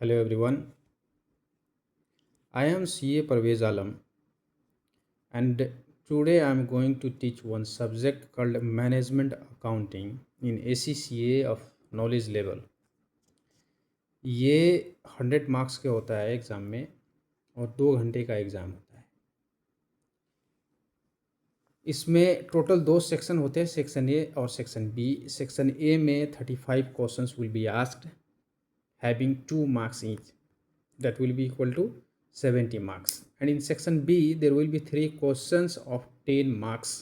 Hello everyone, I am CA Parvez Alam and today I am going to teach one subject called Management Accounting in ACCA of Knowledge Level. ये 100 marks के होता है exam में और 2 घंटे का exam होता है। इसमें टोटल 2 सेक्शन होते हैं, सेक्शन ए और सेक्शन बी। सेक्शन ए में 35 questions will be asked having 2 marks each, that will be equal to 70 marks, and in section B there will be 3 questions of 10 marks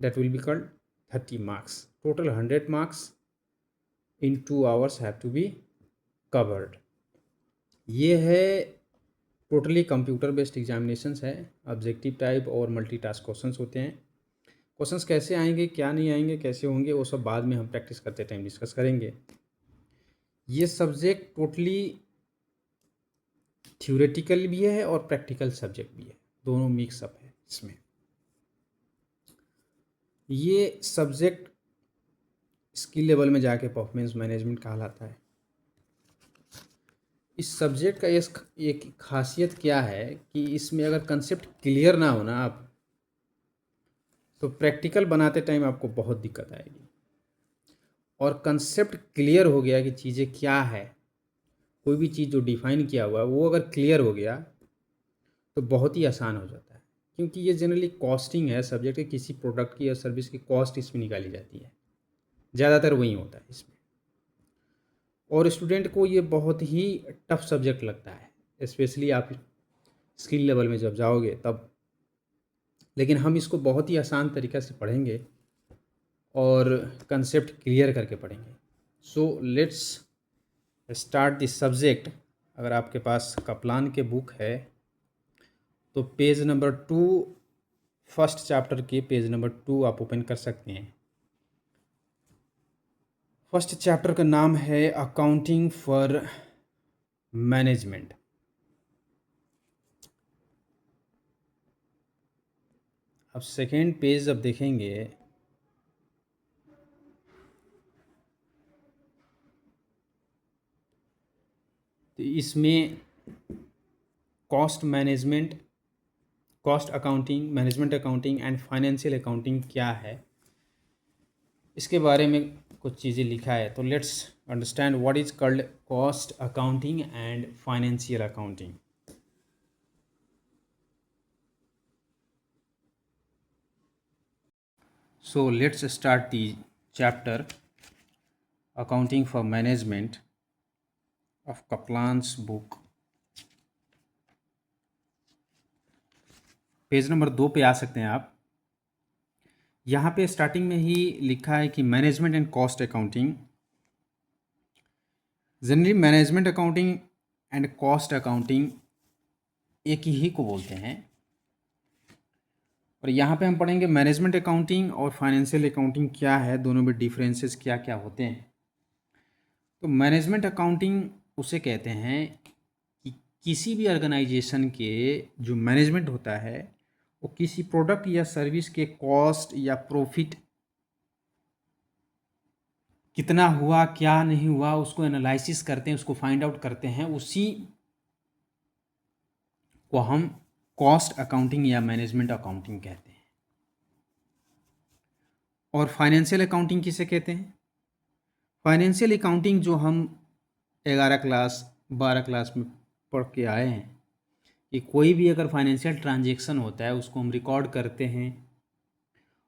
that will be called 30 marks. Total 100 marks in 2 hours have to be covered. ये है totally computer based examinations है, objective type और multitask questions होते हैं। Questions कैसे आएंगे, क्या नहीं आएंगे, कैसे होंगे, वो सब बाद में हम प्रैक्टिस करते टाइम डिस्कस करेंगे। ये सब्जेक्ट टोटली थ्योरेटिकल भी है और प्रैक्टिकल सब्जेक्ट भी है, दोनों मिक्सअप है इसमें। ये सब्जेक्ट स्किल लेवल में जाके परफॉर्मेंस मैनेजमेंट कहलाता है। इस सब्जेक्ट का एक खासियत क्या है कि इसमें अगर कंसेप्ट क्लियर ना हो ना आप, तो प्रैक्टिकल बनाते टाइम आपको बहुत दिक्कत आएगी। और कंसेप्ट क्लियर हो गया कि चीज़ें क्या है, कोई भी चीज़ जो डिफाइन किया हुआ है वो अगर क्लियर हो गया तो बहुत ही आसान हो जाता है, क्योंकि ये जनरली कॉस्टिंग है सब्जेक्ट, किसी प्रोडक्ट की या सर्विस की कॉस्ट इसमें निकाली जाती है, ज़्यादातर वही होता है इसमें। और स्टूडेंट को ये बहुत ही टफ सब्जेक्ट लगता है, स्पेशली आप स्किल लेवल में जब जाओगे तब। लेकिन हम इसको बहुत ही आसान तरीक़ा से पढ़ेंगे और कंसेप्ट क्लियर करके पढ़ेंगे। सो लेट्स स्टार्ट दिस सब्जेक्ट। अगर आपके पास कप्लान के बुक है तो पेज नंबर 2, फर्स्ट चैप्टर के पेज नंबर 2 आप ओपन कर सकते हैं। फर्स्ट चैप्टर का नाम है अकाउंटिंग फॉर मैनेजमेंट। अब सेकेंड पेज जब देखेंगे तो इसमें cost management, cost accounting, management accounting and financial accounting क्या है, इसके बारे में कुछ चीज़ें लिखा है। तो let's understand what is called cost accounting and financial accounting. So let's start the chapter accounting for management of Kaplan's book. Page number 2 पे आ सकते हैं आप। यहाँ पे स्टार्टिंग में ही लिखा है कि management and cost accounting. Generally management accounting and cost accounting एक ही को बोलते हैं, और यहाँ पे हम पढ़ेंगे मैनेजमेंट अकाउंटिंग और फाइनेंशियल अकाउंटिंग क्या है, दोनों में डिफरेंसेस क्या क्या होते हैं। तो मैनेजमेंट अकाउंटिंग उसे कहते हैं कि किसी भी ऑर्गेनाइजेशन के जो मैनेजमेंट होता है वो किसी प्रोडक्ट या सर्विस के कॉस्ट या प्रॉफिट कितना हुआ क्या नहीं हुआ उसको एनालिसिस करते हैं, उसको फाइंड आउट करते हैं, उसी को हम कॉस्ट अकाउंटिंग या मैनेजमेंट अकाउंटिंग कहते हैं। और फाइनेंशियल अकाउंटिंग किसे कहते हैं? फाइनेंशियल अकाउंटिंग जो हम 11 क्लास 12 क्लास में पढ़ के आए हैं कि कोई भी अगर फाइनेंशियल ट्रांजेक्शन होता है उसको हम रिकॉर्ड करते हैं,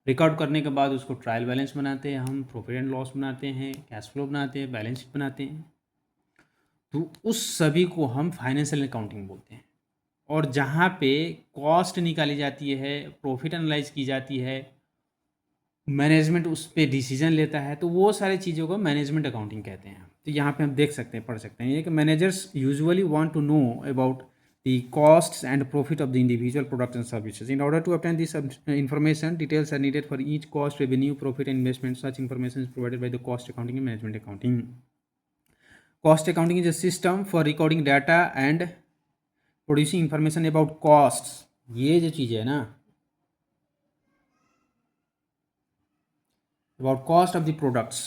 रिकॉर्ड करने के बाद उसको ट्रायल बैलेंस बनाते हैं, हम प्रॉफिट एंड लॉस बनाते हैं, कैश फ्लो बनाते हैं, बैलेंस शीट बनाते हैं, तो उस सभी को हम फाइनेंशियल अकाउंटिंग बोलते हैं। और जहाँ पे कॉस्ट निकाली जाती है, प्रॉफिट एनालाइज की जाती है, मैनेजमेंट उस पर डिसीजन लेता है, तो वो सारी चीज़ों को मैनेजमेंट अकाउंटिंग कहते हैं। तो यहाँ पे हम देख सकते हैं, पढ़ सकते हैं, ये कि managers usually want to know about the costs and profit of the individual products and services. In order to obtain this information, details are needed for each cost, revenue, profit and investment. Such information is provided by the cost accounting and management accounting. Cost accounting is a system for recording data and producing information about costs. ये जो चीज़ है ना, about cost of the products,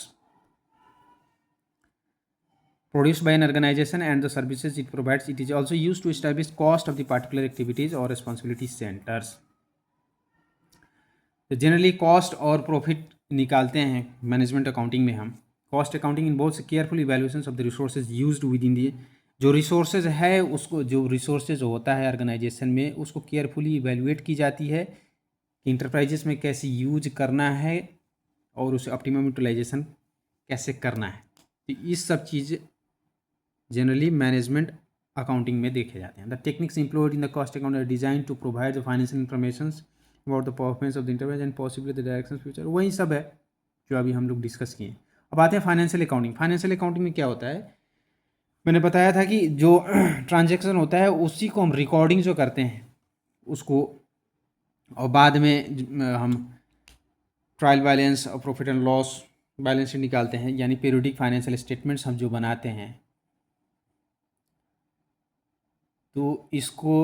produced by an organization and the services it provides. It is also used to establish cost of the particular activities or responsibility centers. तो generally cost और profit निकालते हैं management accounting में हम. Cost accounting involves careful evaluation of the resources used within the, जो resources है उसको, जो रिसोर्सेज होता है ऑर्गेनाइजेशन में, उसको केयरफुली इवैल्यूएट की जाती है कि इंटरप्राइजेस में कैसे यूज करना है और उसे ऑप्टिमम यूटिलाइजेशन कैसे करना है. तो इस सब चीज़ जनरली मैनेजमेंट अकाउंटिंग में देखे जाते हैं. The techniques employed in the cost account are design to provide the financial information about the performance of the enterprise and possibly the direction future. वही सब है जो अभी हम लोग डिस्कस किए. अब आते हैं फाइनेंशियल अकाउंटिंग. फाइनेंशियल अकाउंटिंग में क्या होता है, मैंने बताया था कि जो ट्रांजैक्शन होता है उसी को हम रिकॉर्डिंग जो करते हैं उसको, और बाद में हम ट्रायल बैलेंस और profit and loss balance sheet निकालते हैं, यानी पीरियोडिक फाइनेंशियल स्टेटमेंट्स हम जो बनाते हैं, तो इसको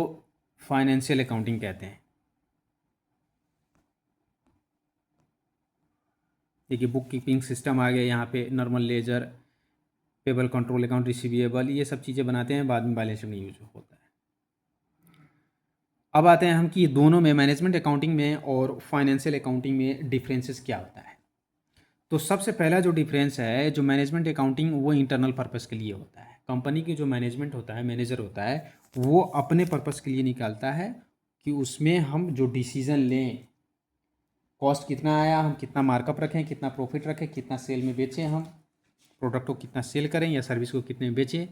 फाइनेंशियल अकाउंटिंग कहते हैं. देखिए बुक कीपिंग सिस्टम आ गया यहाँ पे, normal ledger, payable control account, receivable, ये सब चीज़ें बनाते हैं, बाद में बैलेंस शीट में यूज होता है. अब आते हैं हम कि दोनों में, मैनेजमेंट अकाउंटिंग में और फाइनेंशियल अकाउंटिंग में डिफरेंसेस क्या होता है. तो सबसे पहला जो डिफरेंस है, जो मैनेजमेंट अकाउंटिंग वो इंटरनल पर्पस के लिए होता है. कंपनी की जो मैनेजमेंट होता है, मैनेजर होता है, वो अपने पर्पस के लिए निकालता है कि उसमें हम जो डिसीज़न लें, कॉस्ट कितना आया, हम कितना मार्कअप रखें, कितना प्रॉफिट रखें, कितना सेल में बेचें, हम प्रोडक्ट को कितना सेल करें या सर्विस को कितने बेचें,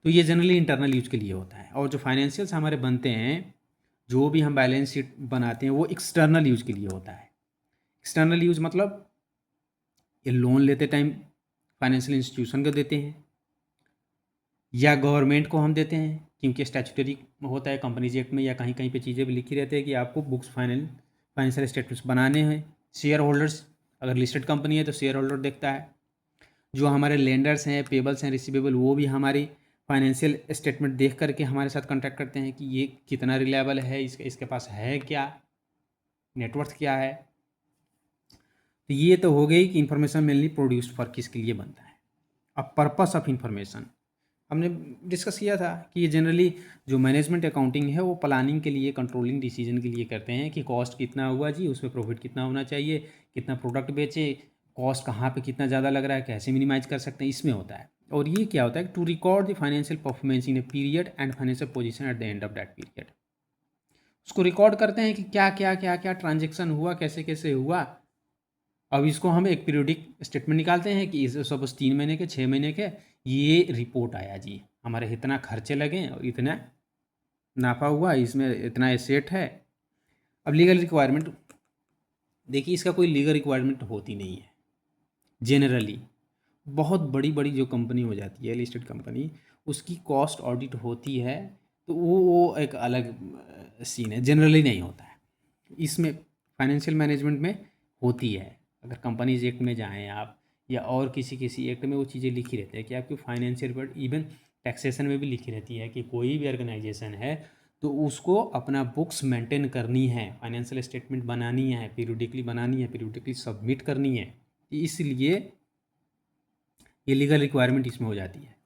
तो ये जनरली इंटरनल यूज के लिए होता है. और जो फाइनेंशियल्स हमारे बनते हैं, जो भी हम बैलेंस शीट बनाते हैं, वो एक्सटर्नल यूज के लिए होता है. एक्सटर्नल यूज मतलब ये लोन लेते टाइम फाइनेंशियल इंस्टीट्यूशन को देते हैं या गवर्नमेंट को हम देते हैं, क्योंकि स्टैट्यूटरी होता है कंपनीज एक्ट में, या कहीं कहीं पे चीज़ें भी लिखी रहती है कि आपको बुक्स फाइनेंशियल स्टेटमेंट्स बनाने हैं. शेयर होल्डर्स, अगर लिस्टेड कंपनी है तो शेयर होल्डर देखता है. जो हमारे लेंडर्स हैं, पेबल्स हैं, रिसीवेबल, वो भी हमारी फाइनेंशियल स्टेटमेंट देख करके हमारे साथ कॉन्टैक्ट करते हैं कि ये कितना रिलायबल है, इसके पास है क्या, नेटवर्थ क्या है. तो ये तो हो गई कि इन्फॉर्मेशन मेनली प्रोड्यूस्ड फॉर किसके लिए बनता है. अब पर्पस ऑफ इन्फॉर्मेशन हमने डिस्कस किया था कि ये जनरली जो मैनेजमेंट अकाउंटिंग है वो प्लानिंग के लिए, कंट्रोलिंग डिसीजन के लिए करते हैं कि कॉस्ट कितना हुआ जी, उसमें प्रॉफिट कितना होना चाहिए, कितना प्रोडक्ट बेचे, कॉस्ट कहाँ पे कितना ज़्यादा लग रहा है, कैसे मिनिमाइज कर सकते हैं, इसमें होता है. और ये क्या होता है, to record the financial performance in a period and financial position at the end of that period. उसको रिकॉर्ड करते हैं कि क्या क्या क्या क्या ट्रांजेक्शन हुआ, कैसे कैसे हुआ. अब इसको हम एक पीरियोडिक स्टेटमेंट निकालते हैं कि सपोज 3 महीने के, 6 महीने के, ये रिपोर्ट आया जी, हमारे इतना खर्चे लगे और इतना नाफा हुआ, इसमें इतना एसेट है. अब लीगल रिक्वायरमेंट, देखिए इसका कोई लीगल रिक्वायरमेंट होती नहीं है जनरली. बहुत बड़ी बड़ी जो कंपनी हो जाती है, लिस्टेड कंपनी, उसकी कॉस्ट ऑडिट होती है, तो वो एक अलग सीन है, जनरली नहीं होता है. इसमें फाइनेंशियल मैनेजमेंट में होती है. अगर कंपनीज एक्ट में जाएँ आप, या और किसी किसी एक्ट में वो चीज़ें लिखी रहती है कि आपकी फाइनेंशियल रिपोर्ट, इवन टैक्सेशन में भी लिखी रहती है कि कोई भी ऑर्गेनाइजेशन है तो उसको अपना बुक्स मेंटेन करनी है, फाइनेंशियल स्टेटमेंट बनानी है, पीरियोडिकली बनानी है, पीरियोडिकली सबमिट करनी है. इसलिए ये लीगल रिक्वायरमेंट इसमें हो जाती है.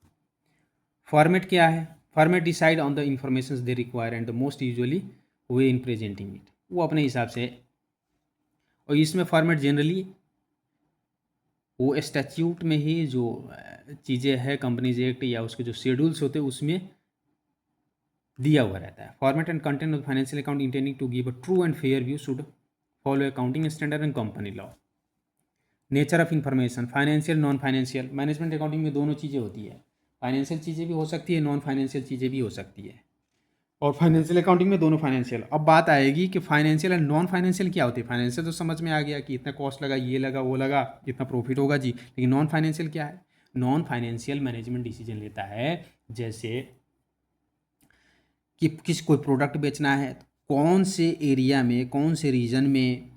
फॉर्मेट क्या है, format decide on the information they require and the most usually way in presenting it, वो अपने हिसाब से. और इसमें फॉर्मेट जनरली वो स्टैट्यूट में ही जो चीज़ें हैं, कंपनीज एक्ट या उसके जो शेड्यूल्स होते हैं उसमें दिया हुआ रहता है. Format and content of financial account intending to give a true and fair view should follow accounting standard and company law. Nature of information, financial, non financial. Management accounting में दोनों चीज़ें होती है, फाइनेंशियल चीज़ें भी हो सकती है, नॉन फाइनेंशियल चीज़ें भी हो सकती है. और फाइनेंशियल अकाउंटिंग में दोनों फाइनेंशियल. अब बात आएगी कि फाइनेंशियल एंड नॉन फाइनेंशियल क्या होती है. फाइनेंशियल तो समझ में आ गया कि इतना कॉस्ट लगा, ये लगा, वो लगा, इतना प्रॉफिट होगा जी. लेकिन नॉन फाइनेंशियल क्या है, नॉन फाइनेंशियल मैनेजमेंट डिसीजन लेता है, जैसे कि किस कोई प्रोडक्ट बेचना है, कौन से एरिया में, कौन से रीजन में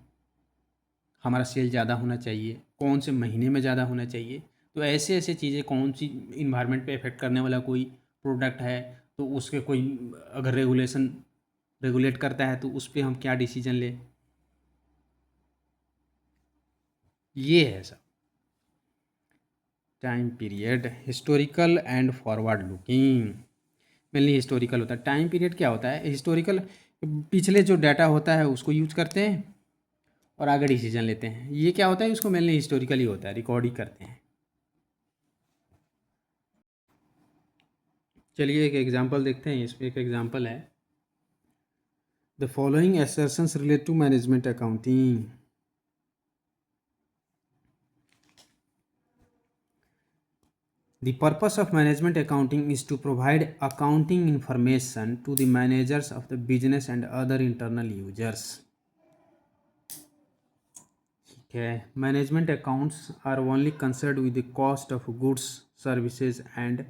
हमारा सेल ज़्यादा होना चाहिए, कौन से महीने में ज़्यादा होना चाहिए. तो ऐसे ऐसे चीज़ें, कौन सी इन्वायरमेंट पे इफेक्ट करने वाला कोई प्रोडक्ट है, तो उसके कोई अगर रेगुलेट करता है तो उस पर हम क्या डिसीजन लें, ये है सब. Time period historical and forward looking. Mainly historical होता है। टाइम पीरियड क्या होता है? हिस्टोरिकल पिछले जो डाटा होता है उसको यूज करते हैं और आगे डिसीजन लेते हैं। ये क्या होता है? उसको मेनली हिस्टोरिकल ही होता है, रिकॉर्ड ही करते हैं। चलिए एक एग्जांपल देखते हैं। इसमें एक एग्जांपल है, the following assertions relate to management accounting. The purpose of management accounting is to provide accounting information to the managers of the business and other internal users. ठीक है। Management accounts are only concerned with the cost of goods, services and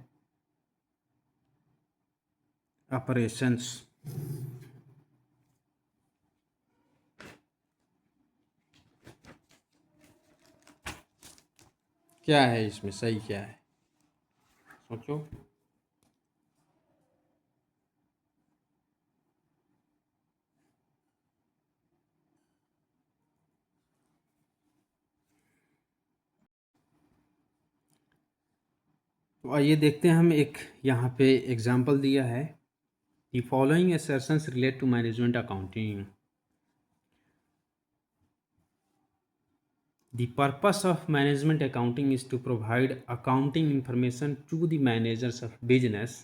operations. क्या है इसमें सही? क्या है सोचो। तो आइए देखते हैं। हम एक यहाँ पे एग्जांपल दिया है, the following assertions relate to management accounting. The purpose of management accounting is to provide accounting information to the managers of business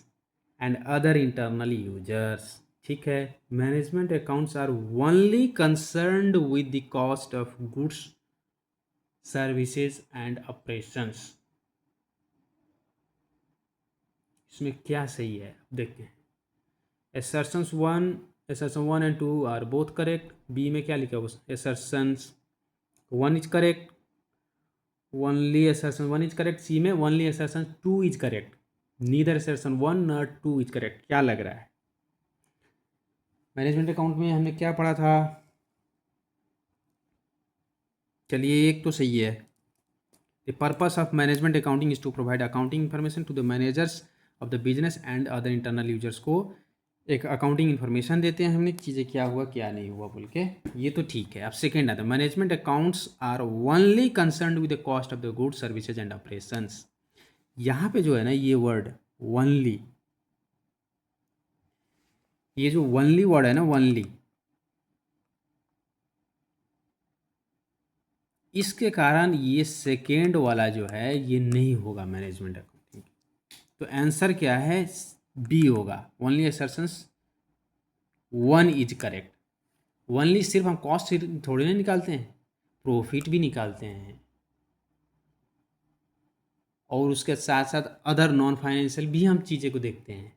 and other internal users. ठीक है। Management accounts are only concerned with the cost of goods, services and operations. इसमें क्या सही है देखते हैं। assertion 1 and 2 are both correct. B में क्या लिखा हुआ? assertions 1 is correct, only assertion 1 is correct। सी में only assertion 2 is correct, neither assertion 1 nor 2 is correct। क्या लग रहा है? मैनेजमेंट अकाउंट में हमने क्या पढ़ा था? चलिए एक तो सही है, the purpose of management accounting is to provide accounting information to the managers of the business and other internal users. को एक अकाउंटिंग इन्फॉर्मेशन देते हैं हमने, चीज़ें क्या हुआ क्या नहीं हुआ बोल के। ये तो ठीक है। अब सेकेंड आता है, management accounts are only concerned with the cost of the goods, services and operations. यहाँ पे जो है ना ये वर्ड ओनली, ये जो ओनली वर्ड है ना ओनली, इसके कारण ये सेकेंड वाला जो है ये नहीं होगा मैनेजमेंट अकाउंटिंग। तो आंसर क्या है? बी होगा, only assertions 1 is correct. Only सिर्फ हम कॉस्ट थोड़ी ना निकालते हैं, प्रॉफिट भी निकालते हैं और उसके साथ साथ अदर नॉन फाइनेंशियल भी हम चीज़ें को देखते हैं।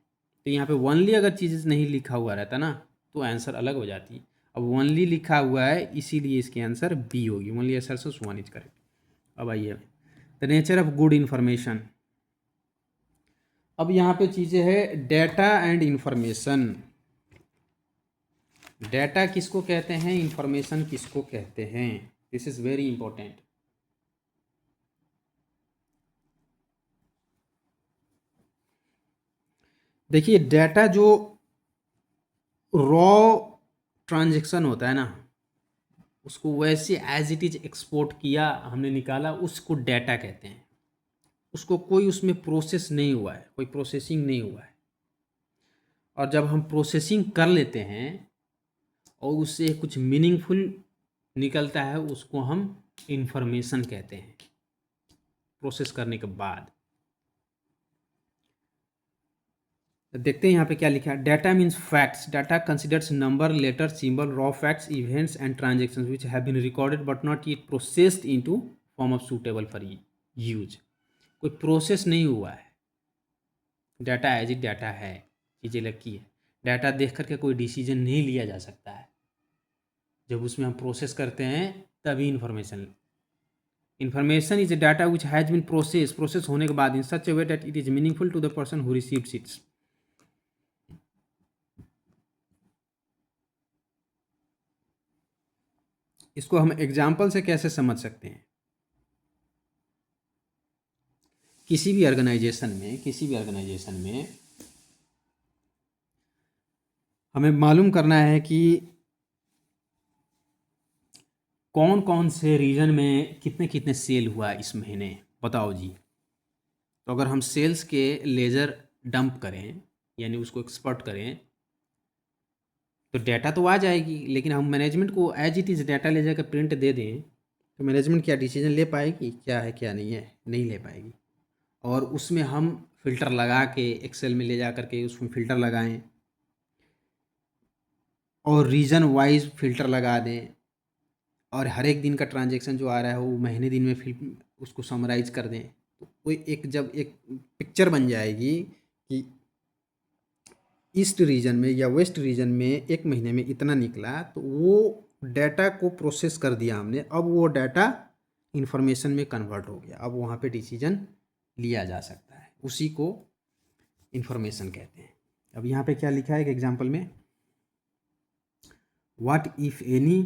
तो यहाँ पे ओनली अगर चीज़ नहीं लिखा हुआ रहता ना तो आंसर अलग हो जाती। अब ओनली लिखा हुआ है इसीलिए इसकी आंसर बी होगी, ओनली असर्शंस 1 इज करेक्ट। अब आइए the nature of good information. अब यहाँ पे चीज़ें है डेटा एंड इंफॉर्मेशन। डेटा किसको कहते हैं, इंफॉर्मेशन किसको कहते हैं? This is very important. देखिए डेटा जो रॉ ट्रांजैक्शन होता है ना उसको वैसे एज इट इज एक्सपोर्ट किया हमने निकाला, उसको डेटा कहते हैं। उसको कोई उसमें प्रोसेस नहीं हुआ है, कोई प्रोसेसिंग नहीं हुआ है। और जब हम प्रोसेसिंग कर लेते हैं और उससे कुछ मीनिंगफुल निकलता है उसको हम इंफॉर्मेशन कहते हैं, प्रोसेस करने के बाद। देखते हैं यहाँ पे क्या लिखा है। Data means facts. Data considers number, letter, symbol, raw facts, events and transactions which have been recorded but not yet processed into form of suitable for use. कोई प्रोसेस नहीं हुआ है, डाटा एज इट डाटा है, चीज़ें लगी है। Data देख करके कोई डिसीजन नहीं लिया जा सकता है, जब उसमें हम प्रोसेस करते हैं तभी information. Information is a data which has been process होने के बाद in such a way that it is meaningful to the person who receives its. इसको हम एग्जाम्पल से कैसे समझ सकते हैं? किसी भी ऑर्गेनाइजेशन में हमें मालूम करना है कि कौन कौन से रीजन में कितने कितने सेल हुआ इस महीने, बताओ जी। तो अगर हम सेल्स के लेजर डंप करें यानी उसको एक्सपोर्ट करें तो डाटा तो आ जाएगी, लेकिन हम मैनेजमेंट को एज इट इज़ डाटा ले जाकर प्रिंट दे दें तो मैनेजमेंट क्या डिसीजन ले पाएगी, क्या है क्या नहीं है, नहीं ले पाएगी। और उसमें हम फ़िल्टर लगा के एक्सेल में ले जा करके उसमें फ़िल्टर लगाएं और रीजन वाइज फ़िल्टर लगा दें और हर एक दिन का ट्रांजैक्शन जो आ रहा है वो महीने दिन में फिर उसको समराइज कर दें, तो कोई एक जब एक पिक्चर बन जाएगी कि ईस्ट रीजन में या वेस्ट रीजन में एक महीने में इतना निकला, तो वो डाटा को प्रोसेस कर दिया हमने, अब वो डाटा इंफॉर्मेशन में कन्वर्ट हो गया, अब वहाँ पे डिसीजन लिया जा सकता है, उसी को इंफॉर्मेशन कहते हैं। अब यहाँ पे क्या लिखा है एक एग्जाम्पल में, what if any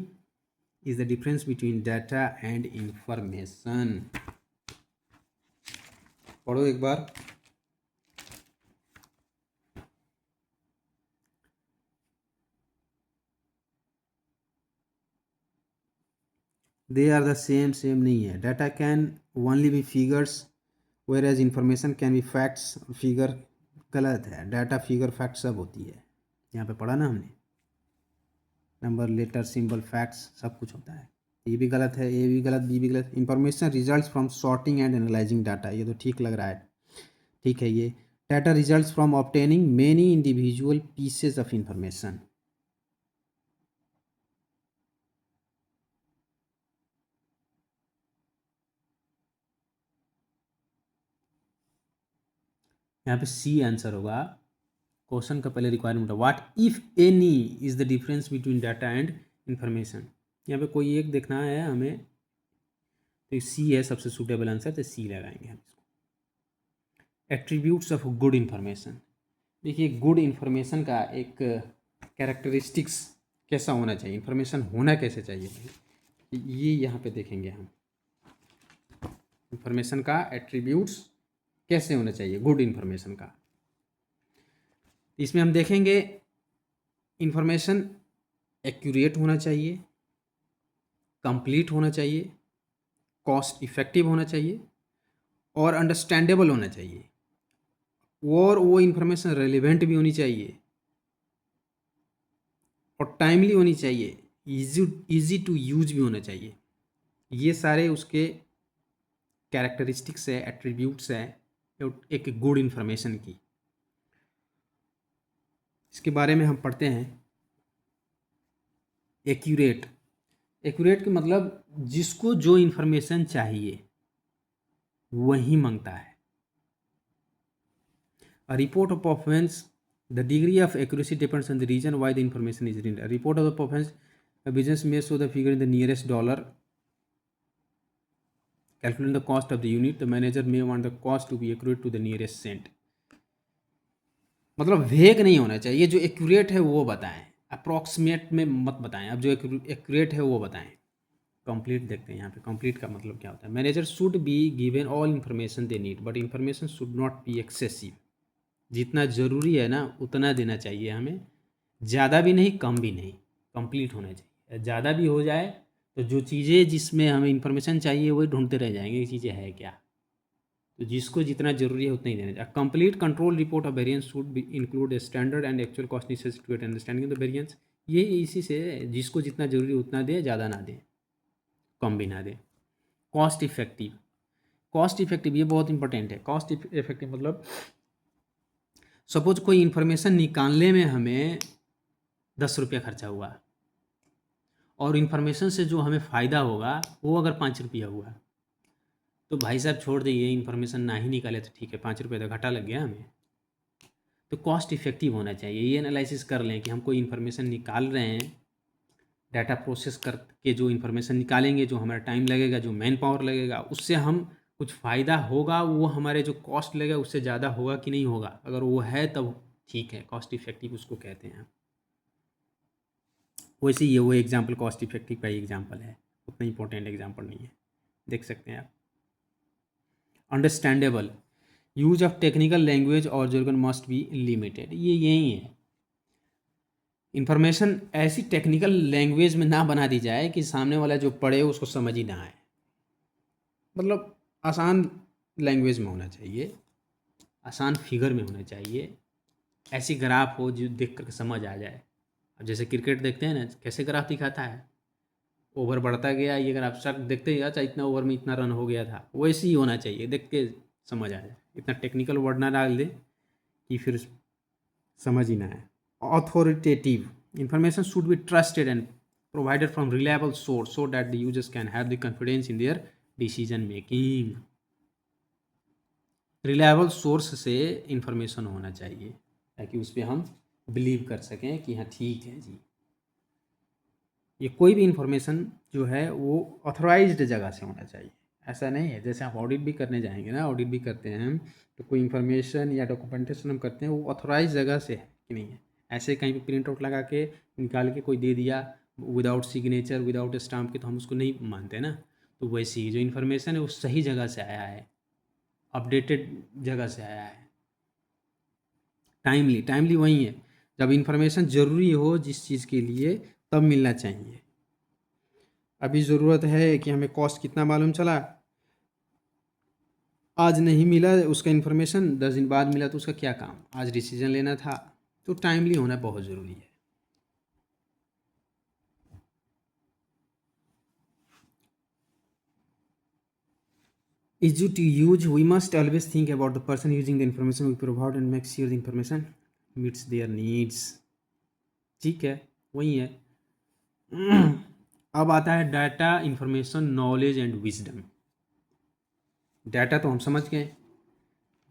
is the difference between data and information. पढ़ो एक बार। They are the same, same नहीं है। Data can only be figures whereas information can be facts. Figure गलत है, डाटा फिगर फैक्ट सब होती है, यहाँ पे पढ़ा ना हमने, नंबर लेटर सिंबल फैक्ट्स सब कुछ होता है। ये भी गलत है, ए भी गलत, बी भी गलत। Information results from sorting and analysing data, ये तो ठीक लग रहा है, ठीक है। ये data results from obtaining many individual pieces of information. यहाँ पे सी आंसर होगा। क्वेश्चन का पहले रिक्वायरमेंट है what if any is the difference between data and information. यहाँ पे कोई एक देखना है हमें, तो सी है सबसे सूटेबल आंसर, तो सी लगाएंगे हम इसको। Attributes of good information. देखिए गुड इंफॉर्मेशन का एक कैरेक्टरिस्टिक्स कैसा होना चाहिए, इंफॉर्मेशन होना कैसे चाहिए भाई, ये यहाँ पे देखेंगे हम। इंफॉर्मेशन का एट्रीब्यूट्स कैसे होना चाहिए गुड इंफॉर्मेशन का, इसमें हम देखेंगे इंफॉर्मेशन एक्यूरेट होना चाहिए, कंप्लीट होना चाहिए, कॉस्ट इफेक्टिव होना चाहिए और अंडरस्टैंडेबल होना चाहिए, और वो इंफॉर्मेशन रेलिवेंट भी होनी चाहिए और टाइमली होनी चाहिए, इजी टू यूज भी होना चाहिए। ये सारे उसके कैरेक्टरिस्टिक्स है, एट्रीब्यूट्स है एक गुड इंफॉर्मेशन की। इसके बारे में हम पढ़ते हैं। एक्यूरेट, एक्यूरेट का मतलब जिसको जो इंफॉर्मेशन चाहिए वही मांगता है। A report of performance, the degree of accuracy depends on the region why the information is written. A report of the performance, a business may show the figure in the nearest dollar. Calculating the cost of the unit, the manager may want the cost to be accurate to the nearest cent. मतलब वेग नहीं होना चाहिए, जो accurate है वो बताएं, approximate में मत बताएं, अब जो एक्यूरेट है वो बताएं। कंप्लीट देखते हैं यहाँ पे, कंप्लीट का मतलब क्या होता है। Manager should be given all information they need but information should not be excessive. जितना ज़रूरी है ना उतना देना चाहिए हमें, ज़्यादा भी नहीं कम भी नहीं, कंप्लीट होना चाहिए। ज़्यादा भी हो जाए तो जो चीज़ें जिसमें हमें इंफॉर्मेशन चाहिए वही ढूंढते रह जाएंगे ये चीज़ें है क्या, तो जिसको जितना जरूरी है उतना ही देना चाहिए। Complete control report of variance should be include standard and actual cost necessary to understanding the variance. ये इसी से जिसको जितना जरूरी उतना दे, ज़्यादा ना दे कम भी ना दे। कॉस्ट इफेक्टिव, कॉस्ट इफेक्टिव ये बहुत इंपॉर्टेंट है। कॉस्ट इफेक्टिव मतलब सपोज कोई इन्फॉर्मेशन निकालने में हमें 10 रुपया खर्चा हुआ और इन्फॉर्मेशन से जो हमें फ़ायदा होगा वो अगर 5 रुपया हुआ तो भाई साहब छोड़ दीजिए, इन्फॉर्मेशन ना ही निकाले तो ठीक है, 5 रुपये तो घाटा लग गया हमें। तो कॉस्ट इफेक्टिव होना चाहिए, ये एनालिसिस कर लें कि हम कोई इन्फॉर्मेशन निकाल रहे हैं, डाटा प्रोसेस करके जो इन्फॉर्मेशन निकालेंगे, जो हमारा टाइम लगेगा, जो मैन पावर लगेगा, उससे हम कुछ फ़ायदा होगा, वो हमारे जो कॉस्ट लगेगा उससे ज़्यादा होगा कि नहीं होगा, अगर वो है तब ठीक है, कॉस्ट इफेक्टिव उसको कहते हैं। वैसे ये वो एग्जाम्पल कॉस्ट इफेक्टिव का ही एग्जाम्पल है, उतना इंपॉर्टेंट एग्जाम्पल नहीं है, देख सकते हैं आप। Understandable, use of technical language और जर्गन मस्ट बी लिमिटेड, ये यही है। इन्फॉर्मेशन ऐसी टेक्निकल लैंग्वेज में ना बना दी जाए कि सामने वाला जो पढ़े उसको समझ ही ना आए, मतलब आसान लैंग्वेज में होना चाहिए। आसान फिगर में होना चाहिए, ऐसी ग्राफ हो जो देख कर समझ आ जाए। अब जैसे क्रिकेट देखते हैं ना, कैसे ग्राफ दिखाता है, ओवर बढ़ता गया, ये ग्राफ सर देखते ही अच्छा इतना ओवर में इतना रन हो गया था, वैसे ही होना चाहिए, देख के समझ आ जाए। इतना टेक्निकल वर्ड ना डाल दे कि फिर समझ ही ना आए। Authoritative information should be trusted and provided from reliable source so that the users can have the confidence in their decision making. Reliable source से इंफॉर्मेशन होना चाहिए ताकि उस पर हम बिलीव कर सकें कि हाँ ठीक है जी। ये कोई भी इंफॉर्मेशन जो है वो ऑथराइज्ड जगह से होना चाहिए। ऐसा नहीं है जैसे आप ऑडिट भी करने जाएंगे ना, ऑडिट भी करते हैं हम, तो कोई इंफॉर्मेशन या डॉक्यूमेंटेशन हम करते हैं वो ऑथराइज जगह से है कि नहीं है। ऐसे कहीं पे प्रिंट आउट लगा के निकाल के कोई दे दिया विदाउट सिग्नेचर विदाउट स्टाम्प के, तो हम उसको नहीं मानते ना। तो वैसे ही जो इन्फॉर्मेशन है वो सही जगह से आया है, अपडेटेड जगह से आया है, टाइमली। टाइमली वही है जब इन्फॉर्मेशन ज़रूरी हो जिस चीज़ के लिए, तब मिलना चाहिए। अभी ज़रूरत है कि हमें कॉस्ट कितना मालूम चला, आज नहीं मिला उसका इन्फॉर्मेशन, 10 दिन बाद मिला तो उसका क्या काम, आज डिसीजन लेना था, तो टाइमली होना बहुत ज़रूरी है। Easy to use, we must always think about the person using the information we provide and make sure the information meets their needs। ठीक है, वही है। अब आता है data, information, knowledge and wisdom. Data तो हम समझ गए,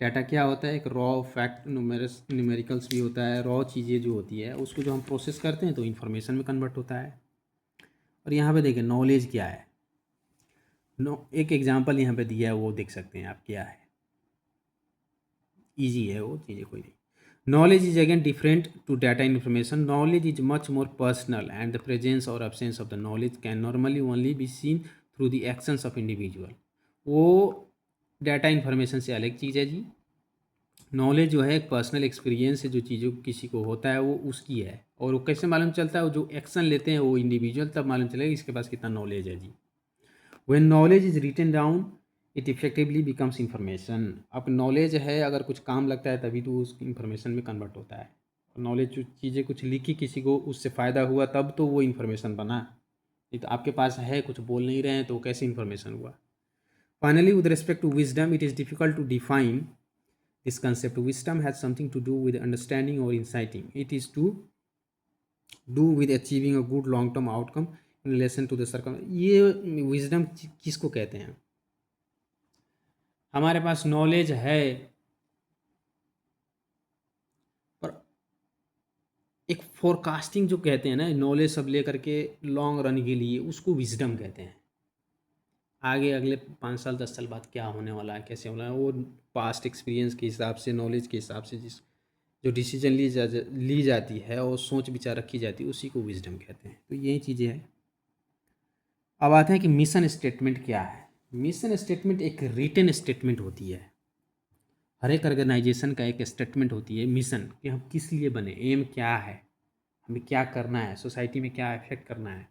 डाटा क्या होता है, एक रॉ फैक्ट, न्यूमेरिकल्स भी होता है, रॉ चीज़ें जो होती है उसको जो हम प्रोसेस करते हैं तो इन्फॉर्मेशन में कन्वर्ट होता है। और यहाँ पे देखिए नॉलेज क्या है, एक एग्जांपल यहाँ पे दिया है वो देख सकते हैं आप क्या है, इजी है वो चीज़ें कोई नहीं। Knowledge is again different to data information. Knowledge is much more personal and the presence और absence of the knowledge can normally only be seen through the actions of individual. वो डाटा इन्फॉर्मेशन से अलग चीज़ है जी। Knowledge जो है एक personal experience है, जो चीज़ों किसी को होता है वो उसकी है, और वो कैसे मालूम चलता है, वो जो एक्शन लेते हैं वो इंडिविजुअल, तब मालूम चलेगा इसके पास कितना नॉलेज है जी। When knowledge is written down it effectively becomes information. अब नॉलेज है अगर कुछ काम लगता है तभी तो उस इंफॉर्मेशन में कन्वर्ट होता है। नॉलेज जो चीज़ें कुछ लिखी किसी को उससे फ़ायदा हुआ तब तो वो इन्फॉर्मेशन बना, नहीं तो आपके पास है कुछ बोल नहीं रहे हैं तो कैसे इन्फॉर्मेशन हुआ। Finally with respect to wisdom it is difficult to define this concept. Wisdom has something to do with understanding or inciting. It is to do with achieving a good long term outcome in relation to the ये wisdom किसको कहते हैं? हमारे पास knowledge है पर एक forecasting जो कहते हैं ना, नॉलेज सब ले करके लॉन्ग रन के लिए, उसको विजडम कहते हैं। आगे अगले 5 साल 10 साल बाद क्या होने वाला है, कैसे होना है, वो पास्ट एक्सपीरियंस के हिसाब से, नॉलेज के हिसाब से जिस जो डिसीजन ली जाती है और सोच विचार रखी जाती है, उसी को विजडम कहते हैं। तो यही चीज़ें हैं। अब आते हैं कि मिशन स्टेटमेंट क्या है। मिशन स्टेटमेंट एक रिटन स्टेटमेंट होती है, हर एक ऑर्गेनाइजेशन का एक स्टेटमेंट होती है मिशन, कि हम किस लिए बने, एम क्या है, हमें क्या करना है, सोसाइटी में क्या इफेक्ट करना है,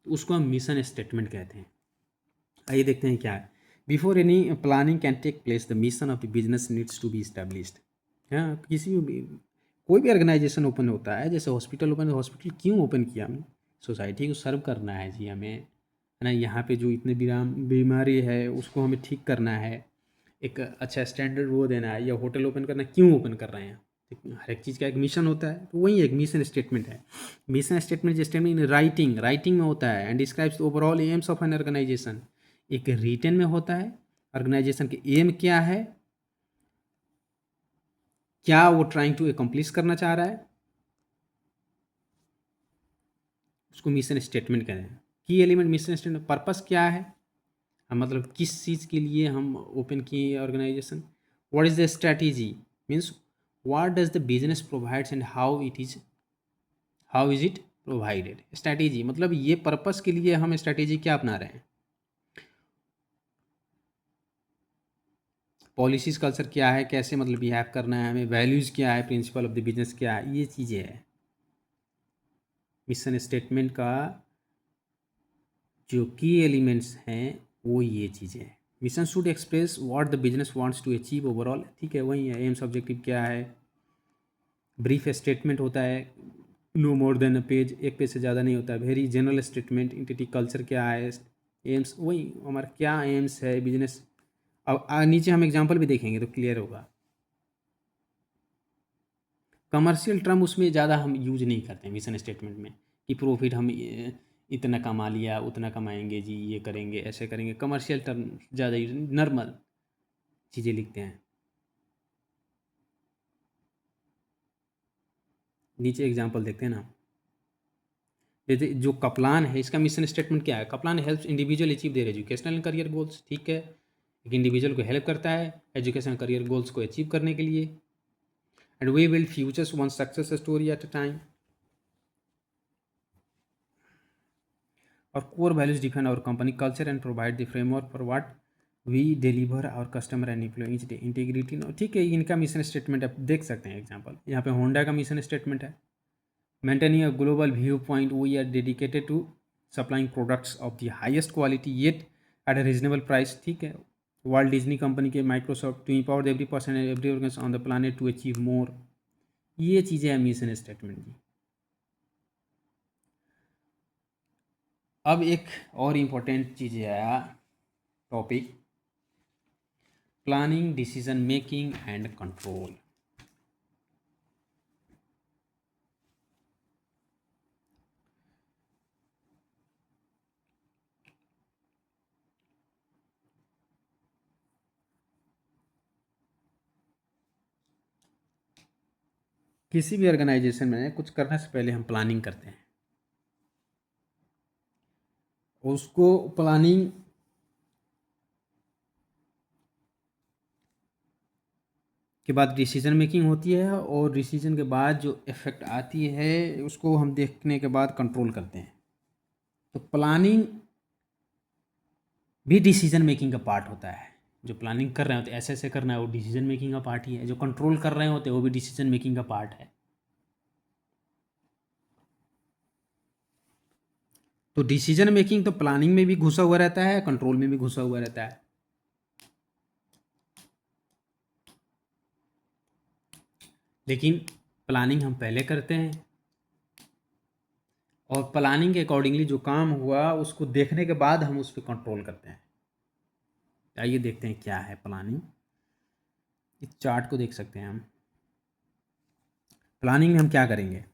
तो उसको हम मिशन स्टेटमेंट कहते हैं। आइए देखते हैं क्या है। Before any planning can take place the mission of the business needs to be established. हाँ, किसी भी कोई भी ऑर्गेनाइजेशन ओपन होता है, जैसे हॉस्पिटल ओपन, हॉस्पिटल क्यों ओपन किया हमने, सोसाइटी को सर्व करना है जी हमें, है ना। यहाँ पे जो इतने बीमारी है उसको हमें ठीक करना है, एक अच्छा स्टैंडर्ड वो देना है, या होटल ओपन करना, क्यों ओपन कर रहे हैं। हर एक चीज़ का एक मिशन होता है, तो वही एक मिशन स्टेटमेंट है। Mission statement statement in writing में होता है and describes overall aims of an organisation. एक रिटन में होता है, ऑर्गेनाइजेशन के एम क्या है, क्या वो ट्राइंग टू एकम्प्लिश करना चाह रहा है, उसको मिशन स्टेटमेंट कहते हैं। की एलिमेंट मिशन स्टेटमेंट, पर्पस क्या है, हम मतलब किस चीज़ के लिए हम ओपन किए organisation. What is the strategy, means what does the business provides and how is it provided. Strategy मतलब ये पर्पस के लिए हम स्ट्रैटेजी क्या अपना रहे हैं, पॉलिसीज कल्चर क्या है, कैसे मतलब बिहेव करना है हमें, वैल्यूज़ क्या है, प्रिंसिपल ऑफ द बिजनेस क्या है, ये चीज़ें हैं। मिशन स्टेटमेंट का जो की एलिमेंट्स हैं वो ये चीज़ें हैं। Mission should express what the business wants to achieve overall, ठीक है, वही है। एम्स ऑब्जेक्टिव क्या है, ब्रीफ स्टेटमेंट होता है, no more than a page, एक पेज से ज़्यादा नहीं होता है। Very general statement, entity culture क्या है, एम्स वही हमारा क्या एम्स है बिजनेस। अब नीचे हम एग्जांपल भी देखेंगे तो क्लियर होगा। कमर्शियल टर्म उसमें ज़्यादा हम यूज नहीं करते हैं मिशन स्टेटमेंट में, कि प्रॉफिट हम इतना कमा लिया, उतना कमाएंगे जी, ये करेंगे, ऐसे करेंगे। कमर्शियल टर्म ज़्यादा यूज, नॉर्मल चीज़ें लिखते हैं। नीचे एग्जांपल देखते हैं ना। जैसे जो कपलान है, इसका मिशन स्टेटमेंट क्या है, Kaplan helps individual achieve their educational and career goals, ठीक है, एक इंडिविजुअल को हेल्प करता है एजुकेशन करियर गोल्स को अचीव करने के लिए। And we build futures one success story at a time. और core values define our company culture and provide the framework for what we deliver our customer and employ each day, integrity, ठीक है। इनका mission statement आप देख सकते हैं example. यहाँ पे होंडा का मिशन स्टेटमेंट है, maintaining a global view point, we are dedicated to supplying products of the highest quality yet at a reasonable price, ठीक है। वर्ल्ड डिज्नी कंपनी के Microsoft to empower every person and every organisation on the planet to achieve more. ये चीज़ें हैं mission statement जी। अब एक और important चीज़ आया topic, planning, decision making and control. किसी भी ऑर्गेनाइजेशन में कुछ करने से पहले हम प्लानिंग करते हैं, उसको प्लानिंग के बाद डिसीजन मेकिंग होती है, और डिसीजन के बाद जो इफेक्ट आती है उसको हम देखने के बाद कंट्रोल करते हैं। तो प्लानिंग भी डिसीजन मेकिंग का पार्ट होता है। जो प्लानिंग कर रहे होते हैं ऐसे ऐसे करना है, वो डिसीजन मेकिंग का पार्ट ही है। जो कंट्रोल कर रहे होते हैं वो भी डिसीजन मेकिंग का पार्ट है। तो डिसीजन मेकिंग तो प्लानिंग में भी घुसा हुआ रहता है, कंट्रोल में भी घुसा हुआ रहता है। लेकिन प्लानिंग हम पहले करते हैं, और प्लानिंग के अकॉर्डिंगली जो काम हुआ उसको देखने के बाद हम उस पर कंट्रोल करते हैं। आइए देखते हैं क्या है प्लानिंग। इस चार्ट को देख सकते हैं हम। प्लानिंग में हम क्या करेंगे,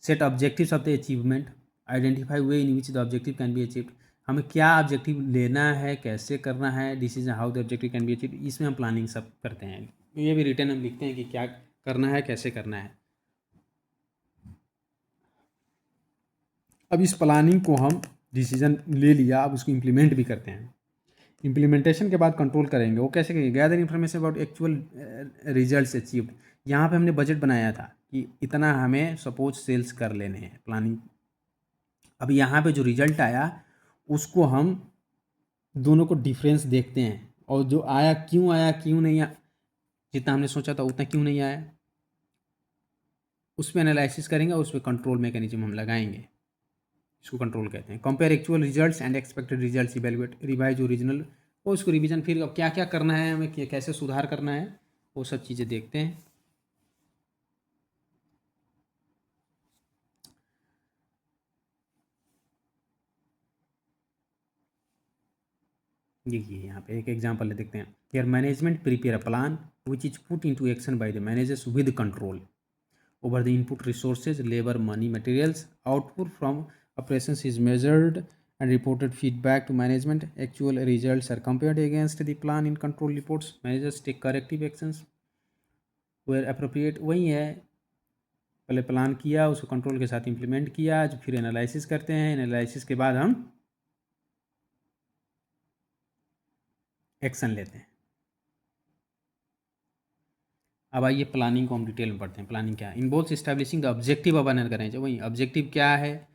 set objectives of the achievement, identify way in which the objective can be achieved. हमें क्या ऑब्जेक्टिव लेना है, कैसे करना है, decision how the objective can be achieved, इसमें हम प्लानिंग सब करते हैं। ये भी रिटर्न हम लिखते हैं कि क्या करना है, कैसे करना है। अब इस प्लानिंग को हम डिसीजन ले लिया, अब उसको इम्प्लीमेंट भी करते हैं। इम्प्लीमेंटेशन के बाद कंट्रोल करेंगे। वो कैसे करेंगे, gather information about actual results achieved. यहाँ पे हमने बजट बनाया था कि इतना हमें सपोज सेल्स कर लेने हैं, प्लानिंग। अब यहाँ पे जो रिजल्ट आया उसको हम दोनों को डिफरेंस देखते हैं, और जो आया क्यों नहीं आया, जितना हमने सोचा था उतना क्यों नहीं आया, उस पर एनालिसिस करेंगे और उस पर कंट्रोल मैकेनिज्म हम लगाएंगे। इसको कंट्रोल कहते हैं। Compare actual results and expected results, evaluate revise original, और उसको रिवीजन, फिर अब क्या क्या करना है हमें, कैसे सुधार करना है, वो सब चीज़ें देखते हैं। देखिए यहाँ पे एक एग्जांपल देखते हैं। Here management prepare a plan which is put into action by the managers with control over the input resources, labor, money, materials. Output from operations is measured and reported feedback to management. Actual results are compared against the plan in control reports. Managers take corrective actions where appropriate. वही है, पहले plan किया, उसको control के साथ implement किया, जो फिर एनालिसिस करते हैं, एनालिसिस के बाद हम एक्शन लेते हैं। अब आइए प्लानिंग को हम डिटेल में पढ़ते हैं। प्लानिंग क्या है, involves establishing the objective of an करें, वही ऑब्जेक्टिव क्या है,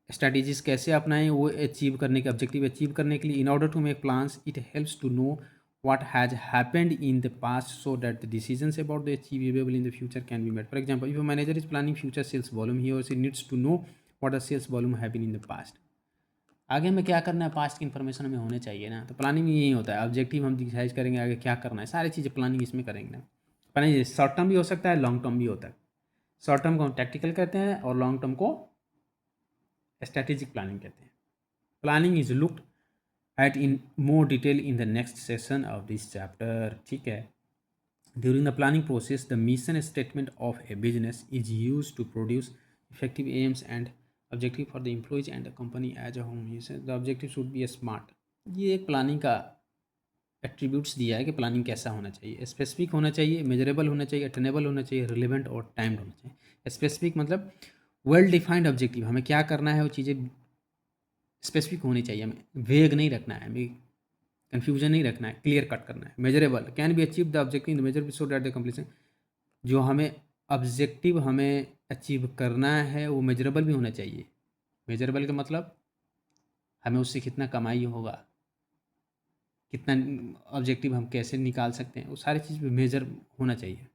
स्ट्रैटेजीज कैसे अपनाएं वो अचीव करने के, ऑब्जेक्टिव अचीव करने के लिए। In order to make plans it helps to know what has happened in the past so that the decisions about the achievable in the future can be made. For example, if a manager is planning future sales volume, he or she needs to know what the sales volume have been in the past. आगे में क्या करना है, past की information हमें होने चाहिए ना। तो प्लानिंग में यही होता है, ऑब्जेक्टिव हम डिसाइड करेंगे आगे क्या करना है, सारी चीज़ें प्लानिंग इसमें करेंगे ना। प्लानिंग शॉर्ट टर्म भी हो सकता है, लॉन्ग टर्म भी होता है। शॉर्ट टर्म को हम टैक्टिकल कहते हैं और लॉन्ग टर्म को स्ट्रैटेजिक प्लानिंग कहते हैं। Planning is looked at in more detail in the next session of this chapter, ठीक है। During the planning process the mission statement of a business is use to produce effective aims and objective for the employees and the company as a home. The objective should be smart. ये एक planning का attributes दिया है कि planning कैसा होना चाहिए। Specific होना चाहिए, मेजरेबल होना चाहिए, अटेनेबल होना चाहिए, रिलेवेंट और टाइम्ड होना चाहिए। स्पेसिफिक मतलब वेल डिफाइंड ऑब्जेक्टिव, हमें क्या करना है वो चीज़ें स्पेसिफिक होनी चाहिए, हमें वेग नहीं रखना है, हमें कन्फ्यूजन नहीं रखना है, क्लियर कट करना है। Measurable can be achieve the objective in the measure so that the completion. जो हमें ऑब्जेक्टिव हमें अचीव करना है वो मेजरेबल भी होना चाहिए। मेजरेबल का मतलब हमें उससे कितना कमाई होगा, कितना ऑब्जेक्टिव हम कैसे निकाल सकते हैं, वो सारी चीज़ पे मेजर होना चाहिए।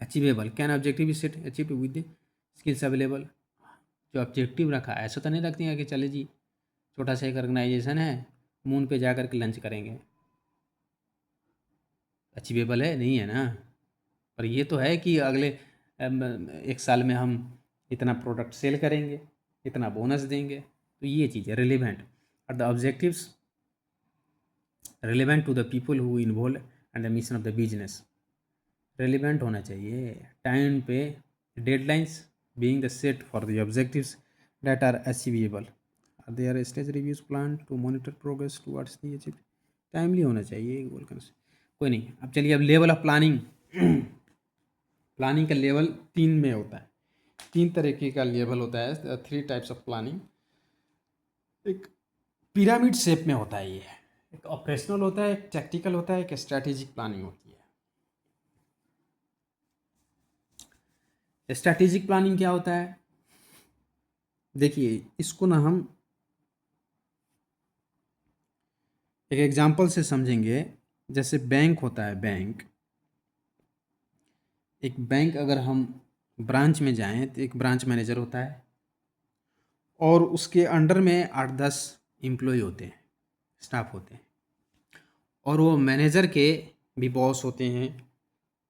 Achievable can objective is set achieve with the skills available. जो ऑब्जेक्टिव रखा है ऐसा तो नहीं रखती है कि चले जी छोटा सा एक ऑर्गेनाइजेशन है, मून पे जा कर के लंच करेंगे, अचीवेबल है नहीं है ना। पर ये तो है कि अगले एक साल में हम इतना प्रोडक्ट सेल करेंगे, इतना बोनस देंगे। तो ये चीज़ है रिलेवेंट और the objectives relevant to the people who involve and the mission of the business. Relevant होना चाहिए टाइम पे, deadlines being the set for the objectives that are achievable, there stage reviews plan to monitor progress towards the achieve. Timely होना चाहिए गोल करने से कोई नहीं। अब चलिए, अब लेवल ऑफ प्लानिंग। प्लानिंग का लेवल 3 में होता है, 3 तरीके का लेवल होता है, 3 टाइप्स ऑफ प्लानिंग। एक पिरामिड शेप में होता है ये, एक ऑपरेशनल होता है, एक टैक्टिकल होता है, एक स्ट्रैटेजिक प्लानिंग होती है। स्ट्रैटेजिक प्लानिंग क्या होता है, देखिए इसको ना हम एक एग्जांपल से समझेंगे। जैसे बैंक होता है, बैंक, एक बैंक अगर हम ब्रांच में जाएं तो एक ब्रांच मैनेजर होता है और उसके अंडर में 8-10 एम्प्लॉय होते हैं, स्टाफ होते हैं। और वो मैनेजर के भी बॉस होते हैं।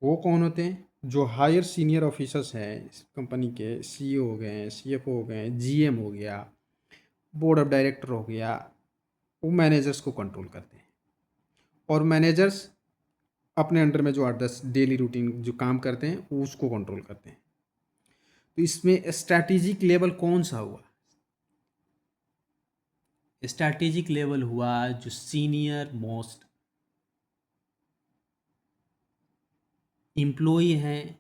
वो कौन होते हैं, जो हायर सीनियर ऑफिसर्स हैं इस कंपनी के, सीईओ हो गए, सीएफओ हो गए, जीएम हो गया, बोर्ड ऑफ डायरेक्टर हो गया, वो मैनेजर्स को कंट्रोल करते हैं। और मैनेजर्स अपने अंडर में जो 8-10 डेली रूटीन जो काम करते हैं वो उसको कंट्रोल करते हैं। तो इसमें स्ट्रैटेजिक लेवल कौन सा हुआ, स्ट्रैटेजिक लेवल हुआ जो सीनियर मोस्ट एम्प्लॉय हैं,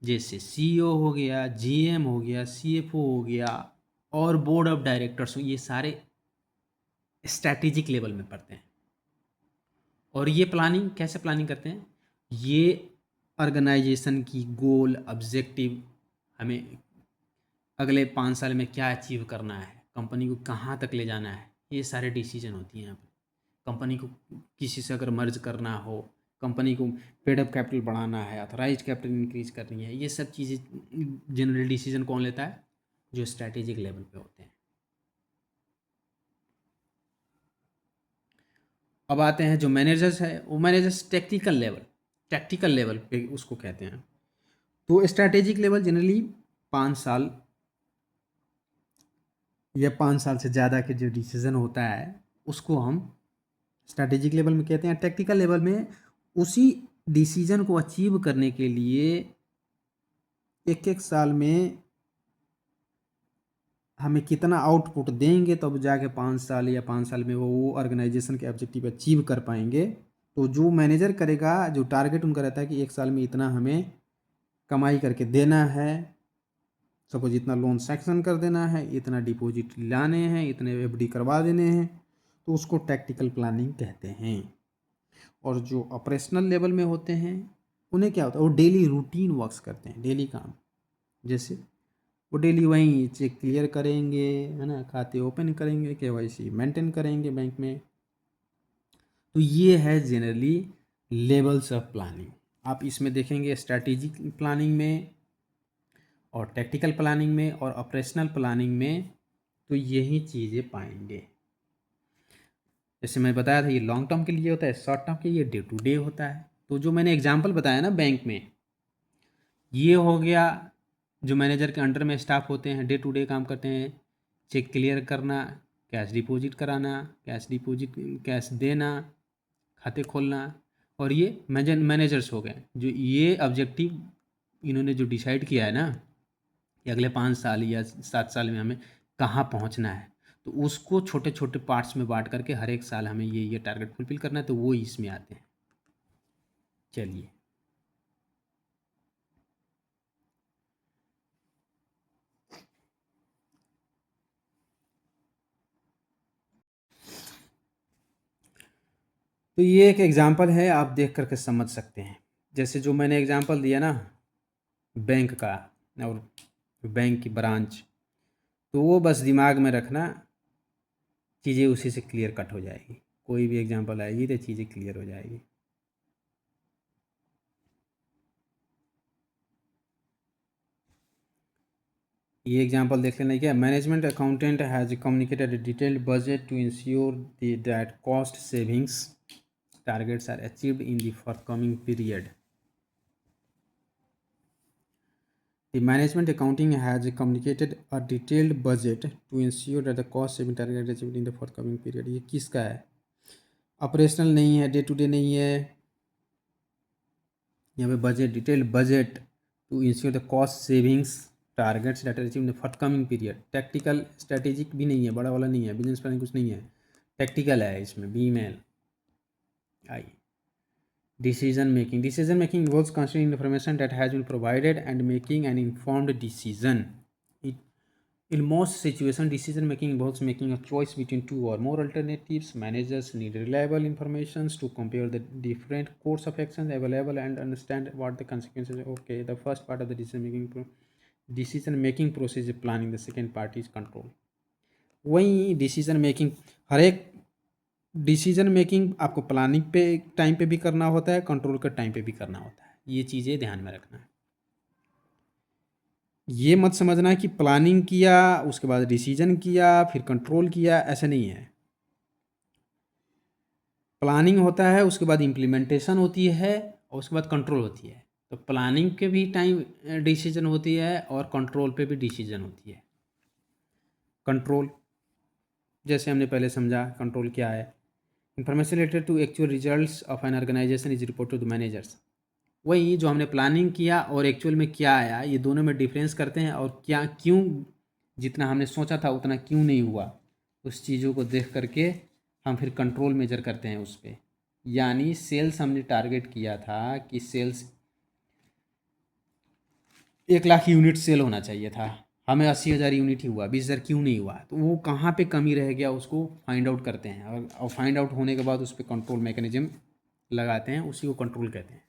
जैसे सीईओ हो गया, जीएम हो गया, सीएफओ हो गया और बोर्ड ऑफ डायरेक्टर्स हो, ये सारे स्ट्रैटेजिक लेवल में पड़ते हैं। और ये प्लानिंग कैसे प्लानिंग करते हैं, ये ऑर्गेनाइजेशन की गोल ऑब्जेक्टिव, हमें अगले 5 साल में क्या अचीव करना है, कंपनी को कहाँ तक ले जाना है, ये सारे डिसीजन होती हैं यहाँ पर। कंपनी को किसी से अगर मर्ज करना हो, कंपनी को पेड अप कैपिटल बढ़ाना है, अथराइज कैपिटल इंक्रीज करनी है, ये सब चीज़ें जनरल डिसीजन कौन लेता है, जो स्ट्रैटेजिक लेवल पे होते हैं। अब आते हैं जो मैनेजर्स है, वो मैनेजर्स टैक्टिकल लेवल पे उसको कहते हैं। तो स्ट्रैटेजिक लेवल जनरली 5 साल या 5 साल से ज़्यादा के जो डिसीजन होता है उसको हम स्ट्रैटेजिक लेवल में कहते हैं। टैक्टिकल लेवल में उसी डिसीजन को अचीव करने के लिए एक एक साल में हमें कितना आउटपुट देंगे तब जाके 5 साल या 5 साल में वो ऑर्गेनाइजेशन के ऑब्जेक्टिव अचीव कर पाएंगे। तो जो मैनेजर करेगा, जो टारगेट उनका रहता है कि एक साल में इतना हमें कमाई करके देना है, सपोज इतना लोन सैंक्शन कर देना है, इतना डिपॉजिट लाने हैं, इतने एफडी करवा देने हैं, तो उसको टैक्टिकल प्लानिंग कहते हैं। और जो ऑपरेशनल लेवल में होते हैं उन्हें क्या होता है, वो डेली रूटीन वर्क्स करते हैं, डेली काम। जैसे वो डेली वहीं चेक क्लियर करेंगे, है ना, खाते ओपन करेंगे, केवाईसी मेंटेन करेंगे बैंक में। तो ये है जनरली लेवल्स ऑफ प्लानिंग। आप इसमें देखेंगे स्ट्रैटेजिक प्लानिंग में और टैक्टिकल प्लानिंग में और ऑपरेशनल प्लानिंग में तो यही चीज़ें पाएंगे। जैसे मैं बताया था, ये लॉन्ग टर्म के लिए होता है, शॉर्ट टर्म के लिए डे टू डे होता है। तो जो मैंने एग्जांपल बताया ना बैंक में, ये हो गया जो मैनेजर के अंडर में स्टाफ होते हैं, डे टू डे काम करते हैं, चेक क्लियर करना, कैश डिपॉजिट कराना, कैश देना, खाते खोलना। और ये मैनेजर्स हो गए जो ये ऑब्जेक्टिव इन्होंने जो डिसाइड किया है ना कि अगले 5 साल या 7 साल में हमें कहाँ पहुँचना है, तो उसको छोटे छोटे पार्ट्स में बांट करके हर एक साल हमें ये टारगेट फुलफिल करना है, तो वो इसमें आते हैं। चलिए, तो ये एक एग्जांपल है, आप देख करके समझ सकते हैं। जैसे जो मैंने एग्जांपल दिया ना बैंक का और बैंक की ब्रांच, तो वो बस दिमाग में रखना, चीज़ें उसी से क्लियर कट हो जाएगी। कोई भी एग्जांपल आएगी तो चीज़ें क्लियर हो जाएगी। ये एग्जांपल देख लेना क्या, management accountant has communicated a detailed budget to ensure that cost savings targets are achieved in the forthcoming period. The management accounting has communicated a detailed budget to ensure that the cost saving target is achieved in the forthcoming period. ये किसका है? Operational नहीं है, day to day नहीं है, यहाँ पे budget, detailed budget to ensure the cost savings targets that are achieve in the forthcoming period. Tactical strategic भी नहीं है, बड़ा वाला नहीं है, बिजनेस प्लानिंग कुछ नहीं है, टैक्टिकल है इसमें, बी मेल आई। Decision making involves considering information that has been provided and making an informed decision. In most situations, decision making involves making a choice between two or more alternatives. Managers need reliable information to compare the different course of actions available and understand what the consequences are. Okay, the first part of the decision making process is planning. The second part is control. वही decision making, हर एक decision making आपको planning पे time पे भी करना होता है, control के टाइम पे भी करना होता है। ये चीज़ें ध्यान में रखना है। ये मत समझना कि प्लानिंग किया उसके बाद डिसीजन किया फिर कंट्रोल किया, ऐसा नहीं है। प्लानिंग होता है, उसके बाद इम्प्लीमेंटेशन होती है और उसके बाद कंट्रोल होती है। तो प्लानिंग के भी टाइम डिसीजन होती है और कंट्रोल पे भी डिसीजन होती है। कंट्रोल जैसे हमने पहले समझा, कंट्रोल क्या है, information related to actual results of an organisation is report to the managers. वही जो हमने प्लानिंग किया और एक्चुअल में क्या आया, ये दोनों में डिफरेंस करते हैं, और क्या क्यों जितना हमने सोचा था उतना क्यों नहीं हुआ, उस चीज़ों को देख करके हम फिर कंट्रोल मेजर करते हैं उस पर। यानी सेल्स हमने टारगेट किया था कि सेल्स 1 लाख यूनिट सेल होना चाहिए था, हमें 80,000 यूनिट ही हुआ, 20,000 क्यों नहीं हुआ, तो वो कहाँ पे कमी रह गया उसको फाइंड आउट करते हैं, और फाइंड आउट होने के बाद उस पर कंट्रोल मैकेनिज्म लगाते हैं, उसी को कंट्रोल कहते हैं।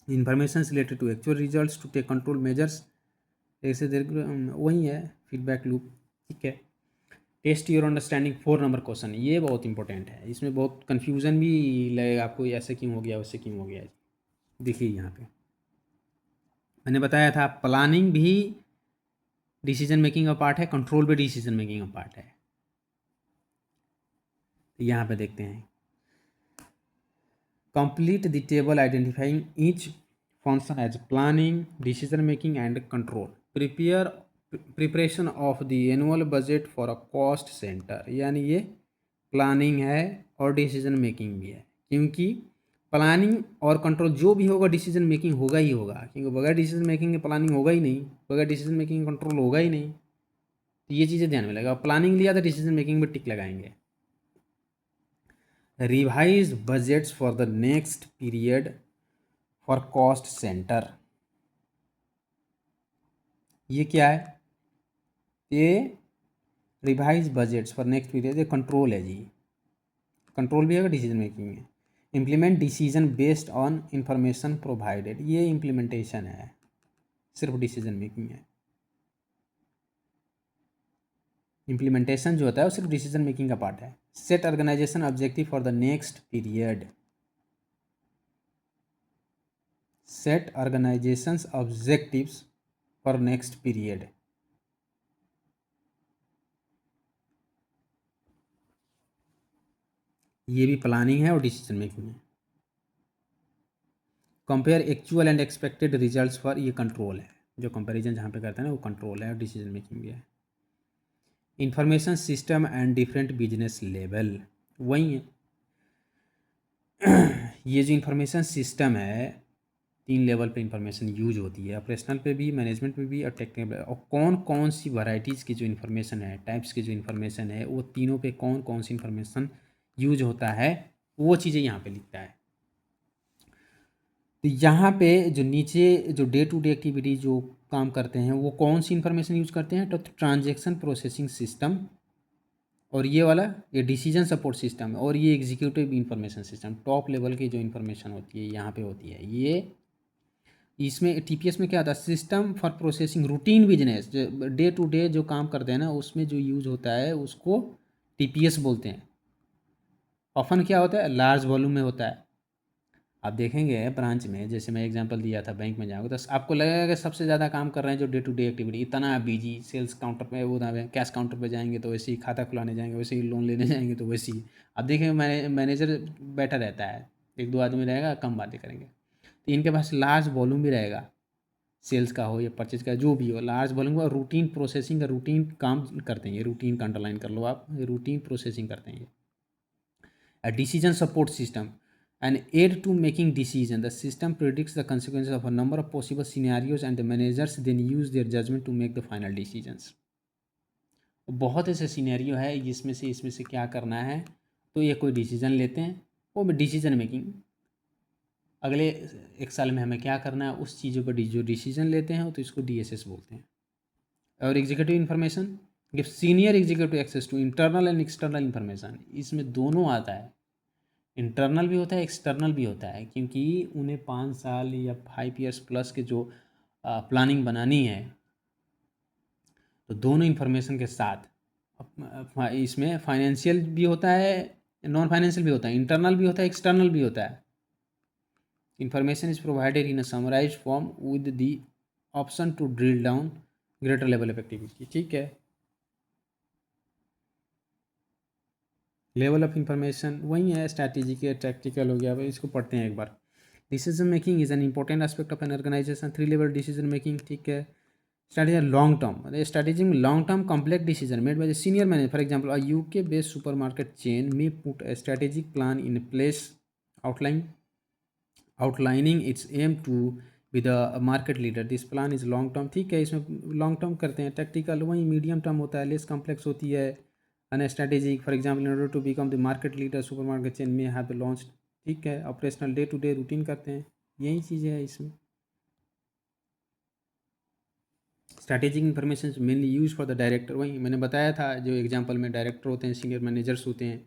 Information related to actual results to take control measures, ऐसे वही है फीडबैक लूप। ठीक है, test your understanding 4 number question, ये बहुत इंपॉर्टेंट है, इसमें बहुत कन्फ्यूज़न भी लगेगा आपको, ऐसे क्यों हो गया वैसे क्यों हो गया। देखिए यहाँ पे मैंने बताया था प्लानिंग भी डिसीजन मेकिंग का पार्ट है, कंट्रोल भी डिसीजन मेकिंग का पार्ट है। तो यहाँ पे देखते हैं, complete the table identifying each function as planning, decision making and control. Preparation of the annual budget for a cost centre, यानी ये प्लानिंग है और डिसीजन मेकिंग भी है, क्योंकि प्लानिंग और कंट्रोल जो भी होगा डिसीजन मेकिंग होगा ही होगा, क्योंकि बगैर डिसीजन मेकिंग के प्लानिंग होगा ही नहीं, बगैर डिसीजन मेकिंग कंट्रोल होगा ही नहीं। तो ये चीज़ें ध्यान में लगेगा, प्लानिंग लिया तो डिसीजन मेकिंग में टिक लगाएंगे। Revise budgets for the next period for cost centre, ये क्या है, ये revise budgets for next period, ये कंट्रोल है जी, कंट्रोल भी है, डिसीजन मेकिंग है। Implement decision based on information provided, ये इम्प्लीमेंटेशन है, सिर्फ डिसीजन मेकिंग है। इम्प्लीमेंटेशन जो होता है वो सिर्फ डिसीजन मेकिंग का पार्ट है। Set organisation objective for the next period, set organisations objectives for next period, ये भी प्लानिंग है और डिसीजन मेकिंग है। Compare actual and expected results for, ये कंट्रोल है, जो कंपैरिजन जहाँ पे करते हैं ना वो कंट्रोल है और डिसीजन मेकिंग भी है। Information system and different business level, वही है। ये जो इंफॉर्मेशन सिस्टम है, 3 लेवल पे इंफॉर्मेशन यूज होती है, ऑपरेशनल पे भी, मैनेजमेंट पे भी और टेक्निकल। और कौन कौन सी वैरायटीज़ की जो इन्फॉर्मेशन है, टाइप्स की जो इन्फॉर्मेशन है, वो तीनों पे कौन कौन सी इन्फॉर्मेशन यूज होता है, वो चीज़ें यहाँ पे लिखता है। तो यहाँ पे जो नीचे जो डे टू डे एक्टिविटी जो काम करते हैं वो कौन सी इन्फॉर्मेशन यूज करते हैं, तो ट्रांजैक्शन प्रोसेसिंग सिस्टम, और ये वाला ये डिसीजन सपोर्ट सिस्टम, और ये executive information system, top level की जो इन्फॉर्मेशन होती है यहाँ पे होती है ये। इसमें टीपीएस में क्या आता है, system for processing routine business, जो डे टू डे जो काम करते हैं ना उसमें जो यूज होता है उसको टीपीएस बोलते हैं। ऑफन क्या होता है, लार्ज वॉल्यूम में होता है। आप देखेंगे ब्रांच में, जैसे मैं एग्जांपल दिया था, बैंक में जाओगे तो आपको लगेगा कि सबसे ज़्यादा काम कर रहे हैं जो डे टू डे एक्टिविटी, इतना बिजी, सेल्स काउंटर पे वो कैश काउंटर पे जाएंगे तो वैसे ही, खाता खुलाने जाएंगे वैसे ही, लोन लेने जाएंगे तो वैसे ही। आप देखेंगे मैनेजर बैठा रहता है, 1-2 आदमी रहेगा, कम बातें करेंगे। तो इनके पास लार्ज वॉल्यूम भी रहेगा, सेल्स का हो या परचेज का, जो भी हो, लार्ज वॉल्यूम का रूटीन प्रोसेसिंग का, रूटीन काम करते हैं ये, रूटीन का अंडरलाइन कर लो आप, रूटीन प्रोसेसिंग करते हैं ये। A decision support system, an aid to making decision. The system predicts the consequences of a number of possible scenarios and the managers then use their judgment to make the final decisions. बहुत ऐसे scenario है जिसमें से इसमें से क्या करना है, तो ये कोई डिसीजन लेते हैं, वो डिसीजन मेकिंग, अगले 1 साल में हमें क्या करना है उस चीज़ों पर जो डिसीजन लेते हैं तो इसको डीएसएस बोलते हैं। और executive information give senior executive access to internal and external information, इसमें दोनों आता है, इंटरनल भी होता है एक्सटर्नल भी होता है, क्योंकि उन्हें 5 साल या 5 ईयर्स प्लस के जो प्लानिंग बनानी है, तो दोनों इन्फॉर्मेशन के साथ इसमें फाइनेंशियल भी होता है, नॉन फाइनेंशियल भी होता है, इंटरनल भी होता है, एक्सटर्नल भी होता है। Information is provided in a summarise form with the option to drill down greater level of activity. ठीक है, लेवल ऑफ इंफॉर्मेशन वही है, स्ट्रैटेजिक है, टैक्टिकल हो गया, इसको पढ़ते हैं एक बार। Decision making is an important aspect of an organisation, 3 level decision making. ठीक है, स्ट्रैटेजी लॉन्ग टर्म, स्ट्रैटेजी में long term complex decision made by the senior manager. For example, a UK based supermarket chain may put a strategic plan in place outline outlining its aim to be the market leader. This plan is long term। ठीक है, इसमें long term करते हैं। Tactical वही medium term होता है, less complex होती है। On strategic, for example, in order to become the market leader supermarket chain may have launch. ठीक है, operational day to day routine करते हैं, यही चीज़ें है इसमें। Strategic information mainly use for the director, वही मैंने बताया था, जो एग्जांपल में डायरेक्टर होते हैं, सीनियर मैनेजर्स होते हैं,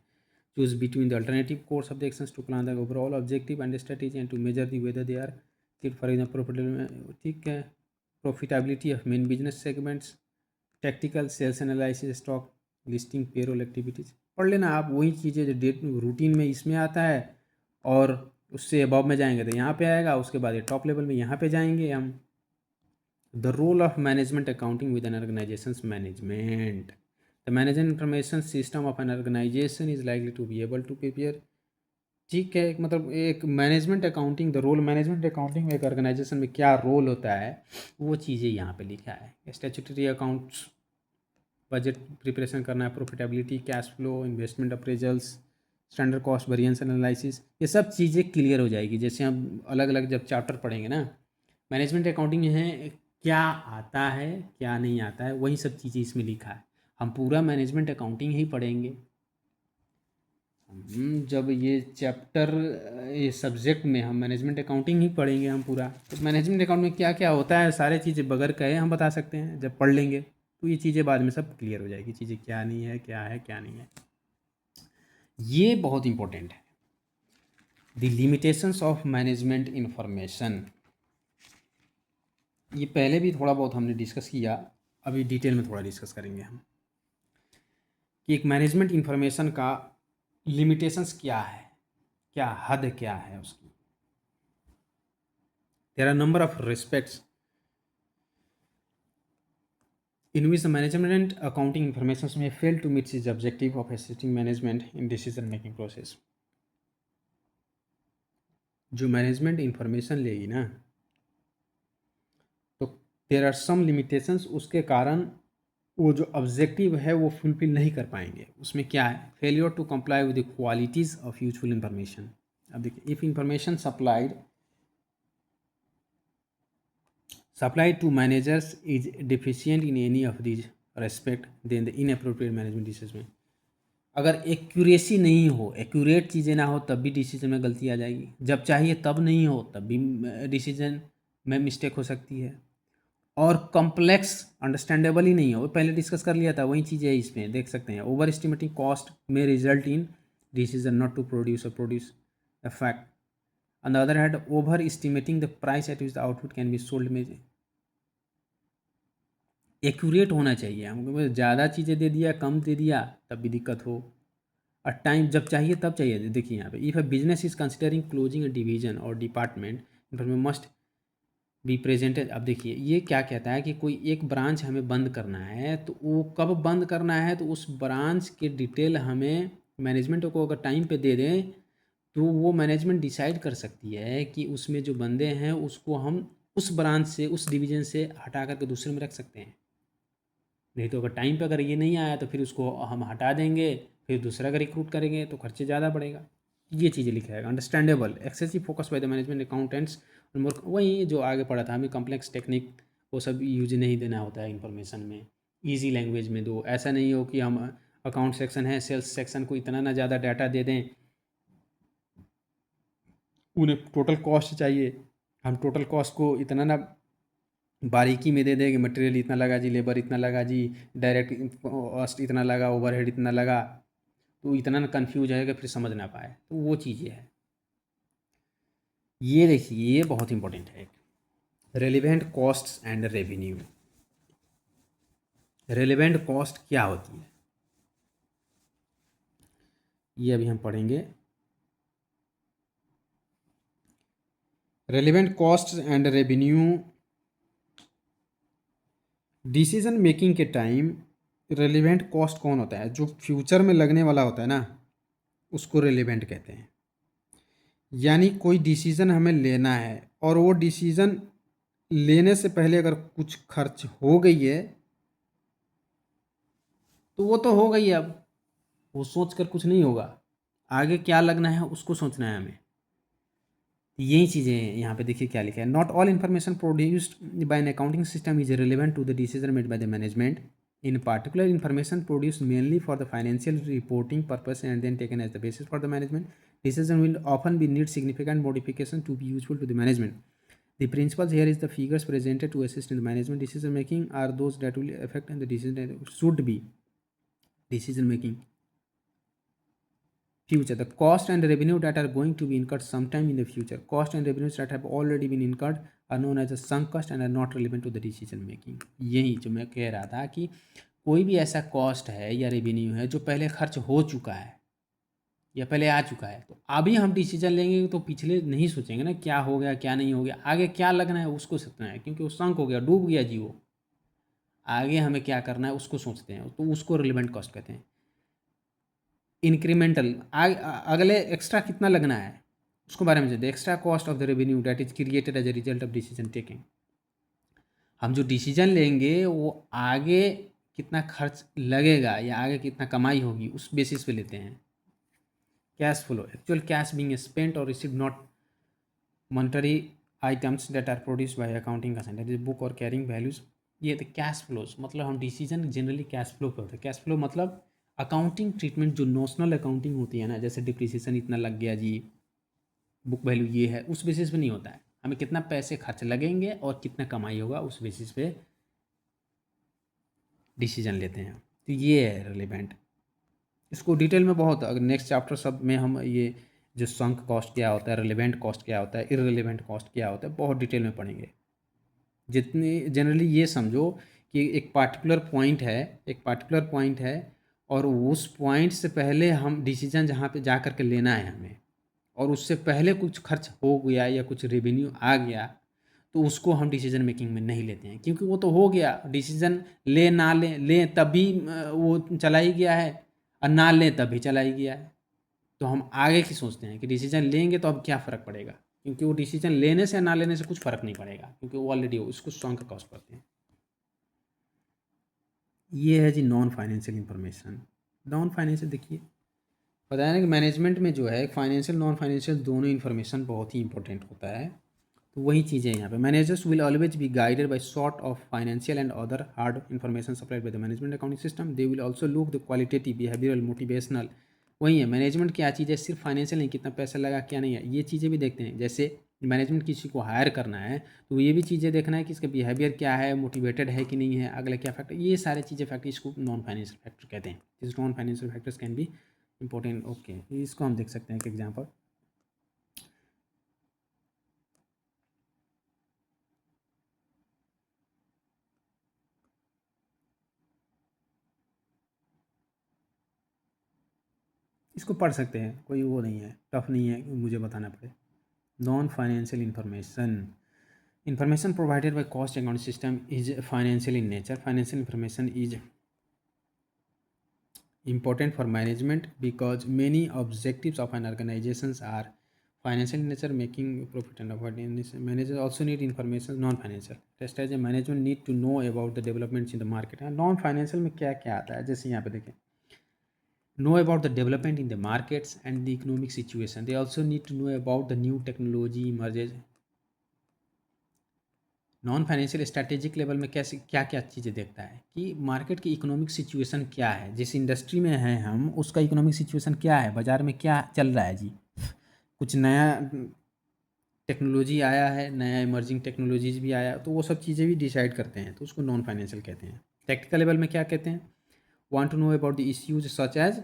choose between the alternative course of the actions to plan the overall objective and strategy and to measure the whether they are fit for example profitable. ठीक है, profitability of main business segments, tactical, sales analysis, stock listing, payroll activities, पढ़ लेना आप, वही चीज़ें जो date routine में इसमें आता है, और उससे अबव में जाएंगे तो यहाँ पे आएगा, उसके बाद ये टॉप लेवल में यहाँ पे जाएंगे हम। The role of management accounting within an organization's management. The management information system of an organization is likely to be able to prepare। ठीक है, मतलब एक management accounting, the role management accounting में एक ऑर्गेनाइजेशन में क्या रोल होता है वो चीज़ें यहाँ पे लिखा है। स्टैट्यूटरी अकाउंट्स, बजट प्रिपरेशन करना है, profitability, cash flow, investment appraisals, standard cost variance analysis, ये सब चीज़ें क्लियर हो जाएगी जैसे हम अलग अलग जब चैप्टर पढ़ेंगे ना। मैनेजमेंट अकाउंटिंग है, क्या आता है क्या नहीं आता है, वही सब चीज़ें इसमें लिखा है। हम पूरा मैनेजमेंट अकाउंटिंग ही पढ़ेंगे। जब ये चैप्टर, ये सब्जेक्ट में हम मैनेजमेंट अकाउंटिंग ही पढ़ेंगे हम पूरा, तो मैनेजमेंट अकाउंट में क्या क्या होता है सारी चीज़ें बगैर कहे हम बता सकते हैं, जब पढ़ लेंगे तो ये चीज़ें बाद में सब क्लियर हो जाएगी, चीज़ें क्या नहीं है, क्या है क्या नहीं है। ये बहुत इंपॉर्टेंट है, the limitations of management information. ये पहले भी थोड़ा बहुत हमने डिस्कस किया, अभी डिटेल में थोड़ा डिस्कस करेंगे हम कि एक मैनेजमेंट इंफॉर्मेशन का लिमिटेशंस क्या है, क्या हद क्या है उसकी। There are number of respects in which the management accounting information may fail to meet its objective of assisting management in decision making process। जो मैनेजमेंट इंफॉर्मेशन लेगी ना, तो देयर आर सम लिमिटेशंस, उसके कारण वो जो ऑब्जेक्टिव है वो फुलफिल नहीं कर पाएंगे। उसमें क्या है, failure to comply with the qualities of useful information. अब देखिए, if information supplied to managers is deficient in any of these respect, then the inappropriate management decision। अगर एक्यूरेसी नहीं हो, एक्यूरेट चीज़ें ना हो, तब भी डिसीजन में गलती आ जाएगी। जब चाहिए तब नहीं हो, तब भी डिसीजन में मिस्टेक हो सकती है। और कॉम्प्लेक्स अंडरस्टैंडेबल ही नहीं हो, पहले डिस्कस कर लिया था, वही चीज़ है इसमें, देख सकते हैं। Over estimating cost may result in decision not to produce a fact. On the other hand, over estimating the price at which the output can be sold में एक्यूरेट होना चाहिए। हमको ज़्यादा चीज़ें दे दिया, कम दे दिया, तब भी दिक्कत हो। और टाइम जब चाहिए तब चाहिए। देखिए यहाँ पे, if a business is considering closing a division और department, information must be presented. अब देखिए ये क्या कहता है कि कोई एक ब्रांच हमें बंद करना है, तो वो कब बंद करना है, तो उस ब्रांच के डिटेल हमें मैनेजमेंट को अगर टाइम पे दे दें, तो वो मैनेजमेंट डिसाइड कर सकती है कि उसमें जो बंदे हैं उसको हम उस ब्रांच से, उस डिवीज़न से हटा करके दूसरे में रख सकते हैं। नहीं तो अगर टाइम पे अगर ये नहीं आया तो फिर उसको हम हटा देंगे, फिर दूसरा का रिक्रूट करेंगे तो खर्चे ज़्यादा बढ़ेगा। ये चीज़ें लिखा है। Understandable excessive focus bye the management accountants, वही जो आगे पढ़ा था हमें, कॉम्प्लेक्स टेक्निक वो सब यूज नहीं देना होता है इन्फॉर्मेशन में। ईजी लैंग्वेज में दो, ऐसा नहीं हो कि हम अकाउंट सेक्शन है, सेल्स सेक्शन को इतना ना ज़्यादा डाटा दे दें, उन्हें टोटल कॉस्ट चाहिए, हम टोटल कॉस्ट को इतना ना बारीकी में दे दें कि मटेरियल इतना लगा जी, लेबर इतना लगा जी, डायरेक्ट कॉस्ट इतना लगा, ओवरहेड इतना लगा, तो इतना ना कन्फ्यूज है फिर समझ ना पाए। तो वो चीज़ें है। ये देखिए, ये बहुत इंपॉर्टेंट है। Relevant costs and revenue. Relevant cost क्या होती है, ये अभी हम पढ़ेंगे। Relevant costs and revenue, decision making के टाइम रेलिवेंट कॉस्ट कौन होता है, जो फ्यूचर में लगने वाला होता है ना, उसको रेलिवेंट कहते हैं। यानी कोई डिसीज़न हमें लेना है और वो डिसीज़न लेने से पहले अगर कुछ खर्च हो गई है, तो वो तो हो गई है, अब वो सोच कर कुछ नहीं होगा, आगे क्या लगना है उसको सोचना है हमें। यही चीज़ें यहाँ पे देखिए क्या लिखा है। Not all information produced by an accounting system is relevant to the decision made by the management. In particular, information produced mainly for the financial reporting purpose and then taken as the basis for the management decision will often be need significant modification to be useful to the management. The principles here is the figures presented to assist in the management decision making are those that will affect and the decision that should be decision making future. The cost and revenue that are going to be incurred sometime in the future. Cost and revenues that have already been incurred are known as a sunk cost and are not relevant to the decision making. यही जो मैं कह रहा था कि कोई भी ऐसा कॉस्ट है या रेवेन्यू है जो पहले खर्च हो चुका है या पहले आ चुका है, तो अभी हम डिसीजन लेंगे तो पिछले नहीं सोचेंगे ना, क्या हो गया क्या नहीं हो गया, आगे क्या लगना है उसको सोचना है, क्योंकि वो संक हो गया, डूब गया जी वो। आगे हमें क्या करना है उसको सोचते हैं, तो उसको रिलेवेंट कॉस्ट कहते हैं। इंक्रीमेंटल, अगले एक्स्ट्रा कितना लगना है उसको बारे में जानते हैं। Extra cost of the revenue that is created as a result of decision taking. हम जो डिसीजन लेंगे वो आगे कितना खर्च लगेगा या आगे कितना कमाई होगी उस बेसिस पे लेते हैं। Cash flow, actual cash being spent और received, not monetary items that are produced by accounting concern, that is book और कैरिंग वैल्यूज। ये थे कैश फ्लोज, मतलब हम डिसीजन जनरली कैश फ्लो पे होते हैं। कैश फ्लो मतलब अकाउंटिंग ट्रीटमेंट जो नोशनल अकाउंटिंग होती है ना, जैसे डिप्रिसिएशन इतना लग गया जी, बुक वैल्यू ये है, उस बेसिस पे नहीं होता है। हमें कितना पैसे खर्च लगेंगे और कितना कमाई होगा उस बेसिस पे डिसीजन लेते हैं। तो ये है रिलेवेंट। इसको डिटेल में बहुत, अगर नेक्स्ट चैप्टर सब में हम ये जो संक कॉस्ट क्या होता है, रिलेवेंट कॉस्ट क्या होता है, इररिलेवेंट कॉस्ट क्या होता है, बहुत डिटेल में पढ़ेंगे। जितनी जनरली ये समझो कि एक पार्टिकुलर पॉइंट है, एक पार्टिकुलर पॉइंट है और उस पॉइंट से पहले हम डिसीजन जहाँ पे जा कर के लेना है हमें, और उससे पहले कुछ खर्च हो गया या कुछ रेवेन्यू आ गया, तो उसको हम डिसीजन मेकिंग में नहीं लेते हैं, क्योंकि वो तो हो गया। डिसीजन ले ना लें तब भी वो चला ही गया है, और ना लें तब भी चला ही गया है। तो हम आगे की सोचते हैं कि डिसीजन लेंगे तो अब क्या फ़र्क पड़ेगा, क्योंकि वो डिसीजन लेने से ना लेने से कुछ फ़र्क नहीं पड़ेगा, क्योंकि वो ऑलरेडी उसको सॉन्ग का कॉस्ट करते हैं। ये है जी non financial information. Non financial देखिए बताया ना कि मैनेजमेंट में जो है फाइनेंशियल नॉन फाइनेंशियल दोनों इन्फॉर्मेशन बहुत ही इंपॉर्टेंट होता है। तो वही चीज़ें यहाँ पे managers will always be guided by sort of financial and other hard information supplied by the management accounting system. They will also look the qualitative behavioural motivational. वही है मैनेजमेंट क्या चीज़ है, सिर्फ फाइनेंशियल नहीं, कितना पैसा लगा क्या नहीं है, ये चीज़ें भी देखते हैं। जैसे मैनेजमेंट किसी को हायर करना है तो ये भी चीज़ें देखना है कि इसका बिहेवियर क्या है, मोटिवेटेड है कि नहीं है, अगला क्या फैक्टर, ये सारे चीज़ें फैक्टर इसको नॉन फाइनेंशियल फैक्टर कहते हैं। This non financial factors can be important. Okay, इसको हम देख सकते हैं एक एग्जाम्पल। इसको पढ़ सकते हैं, कोई वो नहीं है, टफ नहीं है कि मुझे बताना पड़े। Non financial information provided by cost account system is financial in nature. Financial information is important for management because many objectives of an organizations are financial in nature, making profit and avoiding this. Managers also need information non-financial. Just as a management need to know about the developments in the market. Non financial में क्या क्या आता है, जैसे यहाँ पे देखें, know about the development in the markets and the economic situation. They also need to know about the new technology emerges. Non financial strategic level में कैसे क्या क्या चीज़ें देखता है कि मार्केट की इकोनॉमिक सिचुएशन क्या है, जिस इंडस्ट्री में हैं हम उसका इकोनॉमिक सिचुएशन क्या है, बाज़ार में क्या चल रहा है जी, कुछ नया टेक्नोलॉजी आया है, नया इमर्जिंग टेक्नोलॉजीज भी आया, तो वो सब चीज़ें भी डिसाइड करते हैं, तो उसको नॉन फाइनेंशियल कहते हैं। टेक्निकल लेवल में क्या कहते हैं, want to know about the issues such as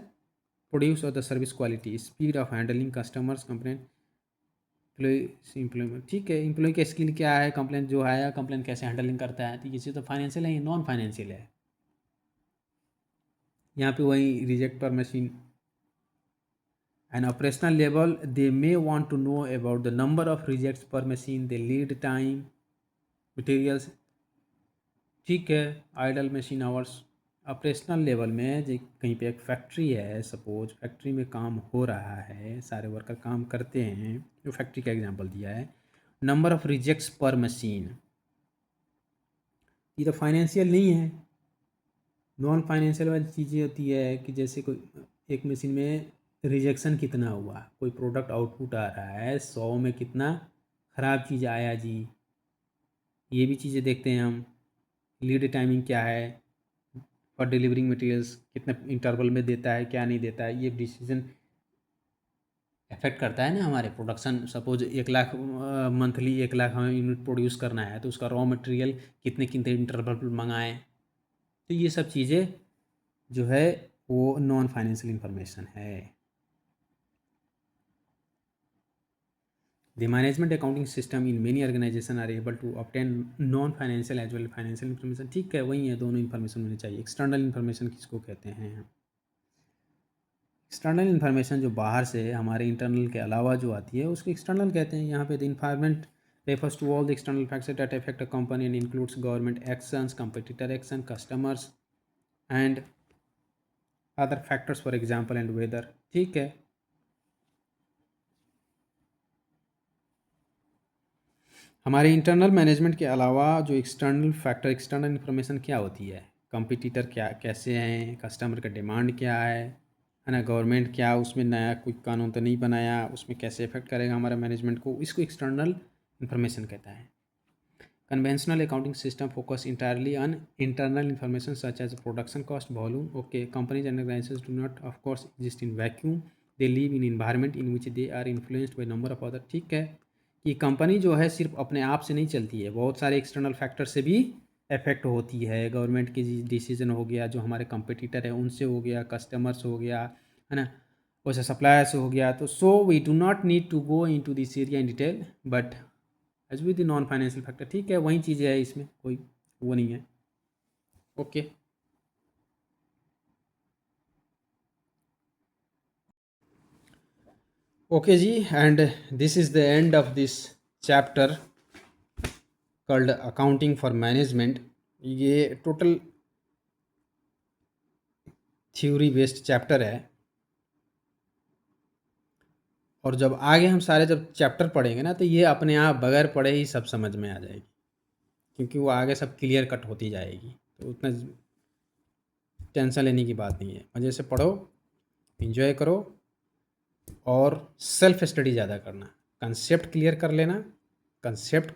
produce और the service quality, speed of handling customers complaint, employment, ठीक है, एम्प्लॉय का स्किल क्या है, कंप्लेंट जो आया कंप्लेंट कैसे हैंडलिंग करता है, तो ये चीज़ तो फाइनेंशियल है, नॉन फाइनेंशियल है। यहाँ पे वही reject per machine and operational level they may want to know about the number of rejects per machine, the lead time, materials, ठीक है, idle machine hours. Operational level में जो कहीं पे एक फैक्ट्री है, सपोज फैक्ट्री में काम हो रहा है, सारे वर्कर काम करते हैं, जो फैक्ट्री का एग्जांपल दिया है, number of rejects per machine, ये तो फाइनेंशियल नहीं है। नॉन फाइनेंशियल वाली चीज़ें होती है कि जैसे कोई एक मशीन में रिजेक्शन कितना हुआ, कोई प्रोडक्ट आउटपुट आ रहा है 100 में कितना ख़राब चीज़ आया जी, ये भी चीज़ें देखते हैं हम। लीड टाइमिंग क्या है फॉर डिलीवरिंग मटेरियल्स, कितने इंटरवल में देता है क्या नहीं देता है, ये डिसीजन अफेक्ट करता है ना हमारे production. Suppose 1 lakh monthly 1 lakh हमें यूनिट प्रोड्यूस करना है, तो उसका रॉ मटेरियल कितने कितने इंटरवल पर मंगाएं, तो ये सब चीज़ें जो है वो नॉन फाइनेंशियल इंफॉर्मेशन है। The management accounting system in many organisation are able to obtain non financial as well financial information, ठीक है, वही है, दोनों इन्फॉर्मेशन होनी चाहिए। एक्सटर्नल इन्फॉर्मेशन किसको कहते हैं, एक्सटर्नल इन्फॉर्मेशन जो बाहर से हमारे इंटरनल के अलावा जो आती है उसको एक्सटर्नल कहते हैं। यहाँ पे the environment refers to all the external factors that affect a company and includes government actions, competitor action, customers and other factors for example and weather, ठीक है। हमारे इंटरनल मैनेजमेंट के अलावा जो एक्सटर्नल फैक्टर एक्सटर्नल इन्फॉर्मेशन क्या होती है, competitor क्या कैसे हैं, कस्टमर का डिमांड क्या है ना, गवर्नमेंट क्या उसमें नया कोई कानून तो नहीं बनाया, उसमें कैसे इफेक्ट करेगा हमारे मैनेजमेंट को, इसको एक्सटर्नल इन्फॉर्मेशन कहता है। Conventional accounting system focus entirely on internal information such as production cost volume. Okay, companies and organisations do not of course exist in vacuum, they live in environment in which they are influenced by number of other, ठीक है, कि company जो है सिर्फ अपने आप से नहीं चलती है, बहुत सारे एक्सटर्नल फैक्टर से भी इफेक्ट होती है। गवर्नमेंट की डिसीजन हो गया, जो हमारे कंपटीटर है उनसे हो गया, कस्टमर्स हो गया, है ना, वैसे सप्लायर्स हो गया। तो so we do not need to go into this area in detail, but as with the non financial factor, ठीक है, वही चीज़ें है, इसमें कोई वो नहीं है। ओके, ओके जी, and this is the end of this chapter called accounting for management. ये टोटल थ्योरी बेस्ड चैप्टर है। और जब आगे हम सारे जब चैप्टर पढ़ेंगे ना, तो ये अपने आप बगैर पढ़े ही सब समझ में आ जाएगी, क्योंकि वो आगे सब क्लियर कट होती जाएगी। तो उतना टेंशन लेने की बात नहीं है, मज़े से पढ़ो, एंजॉय करो और सेल्फ स्टडी ज़्यादा करना, कंसेप्ट क्लियर कर लेना, कंसेप्ट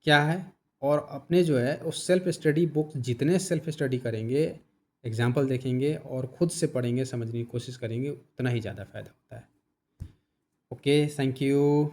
क्या है, और अपने जो है उस सेल्फ स्टडी बुक, जितने सेल्फ स्टडी करेंगे, एग्जाम्पल देखेंगे और ख़ुद से पढ़ेंगे, समझने की कोशिश करेंगे, उतना ही ज़्यादा फ़ायदा होता है। Okay, thank you.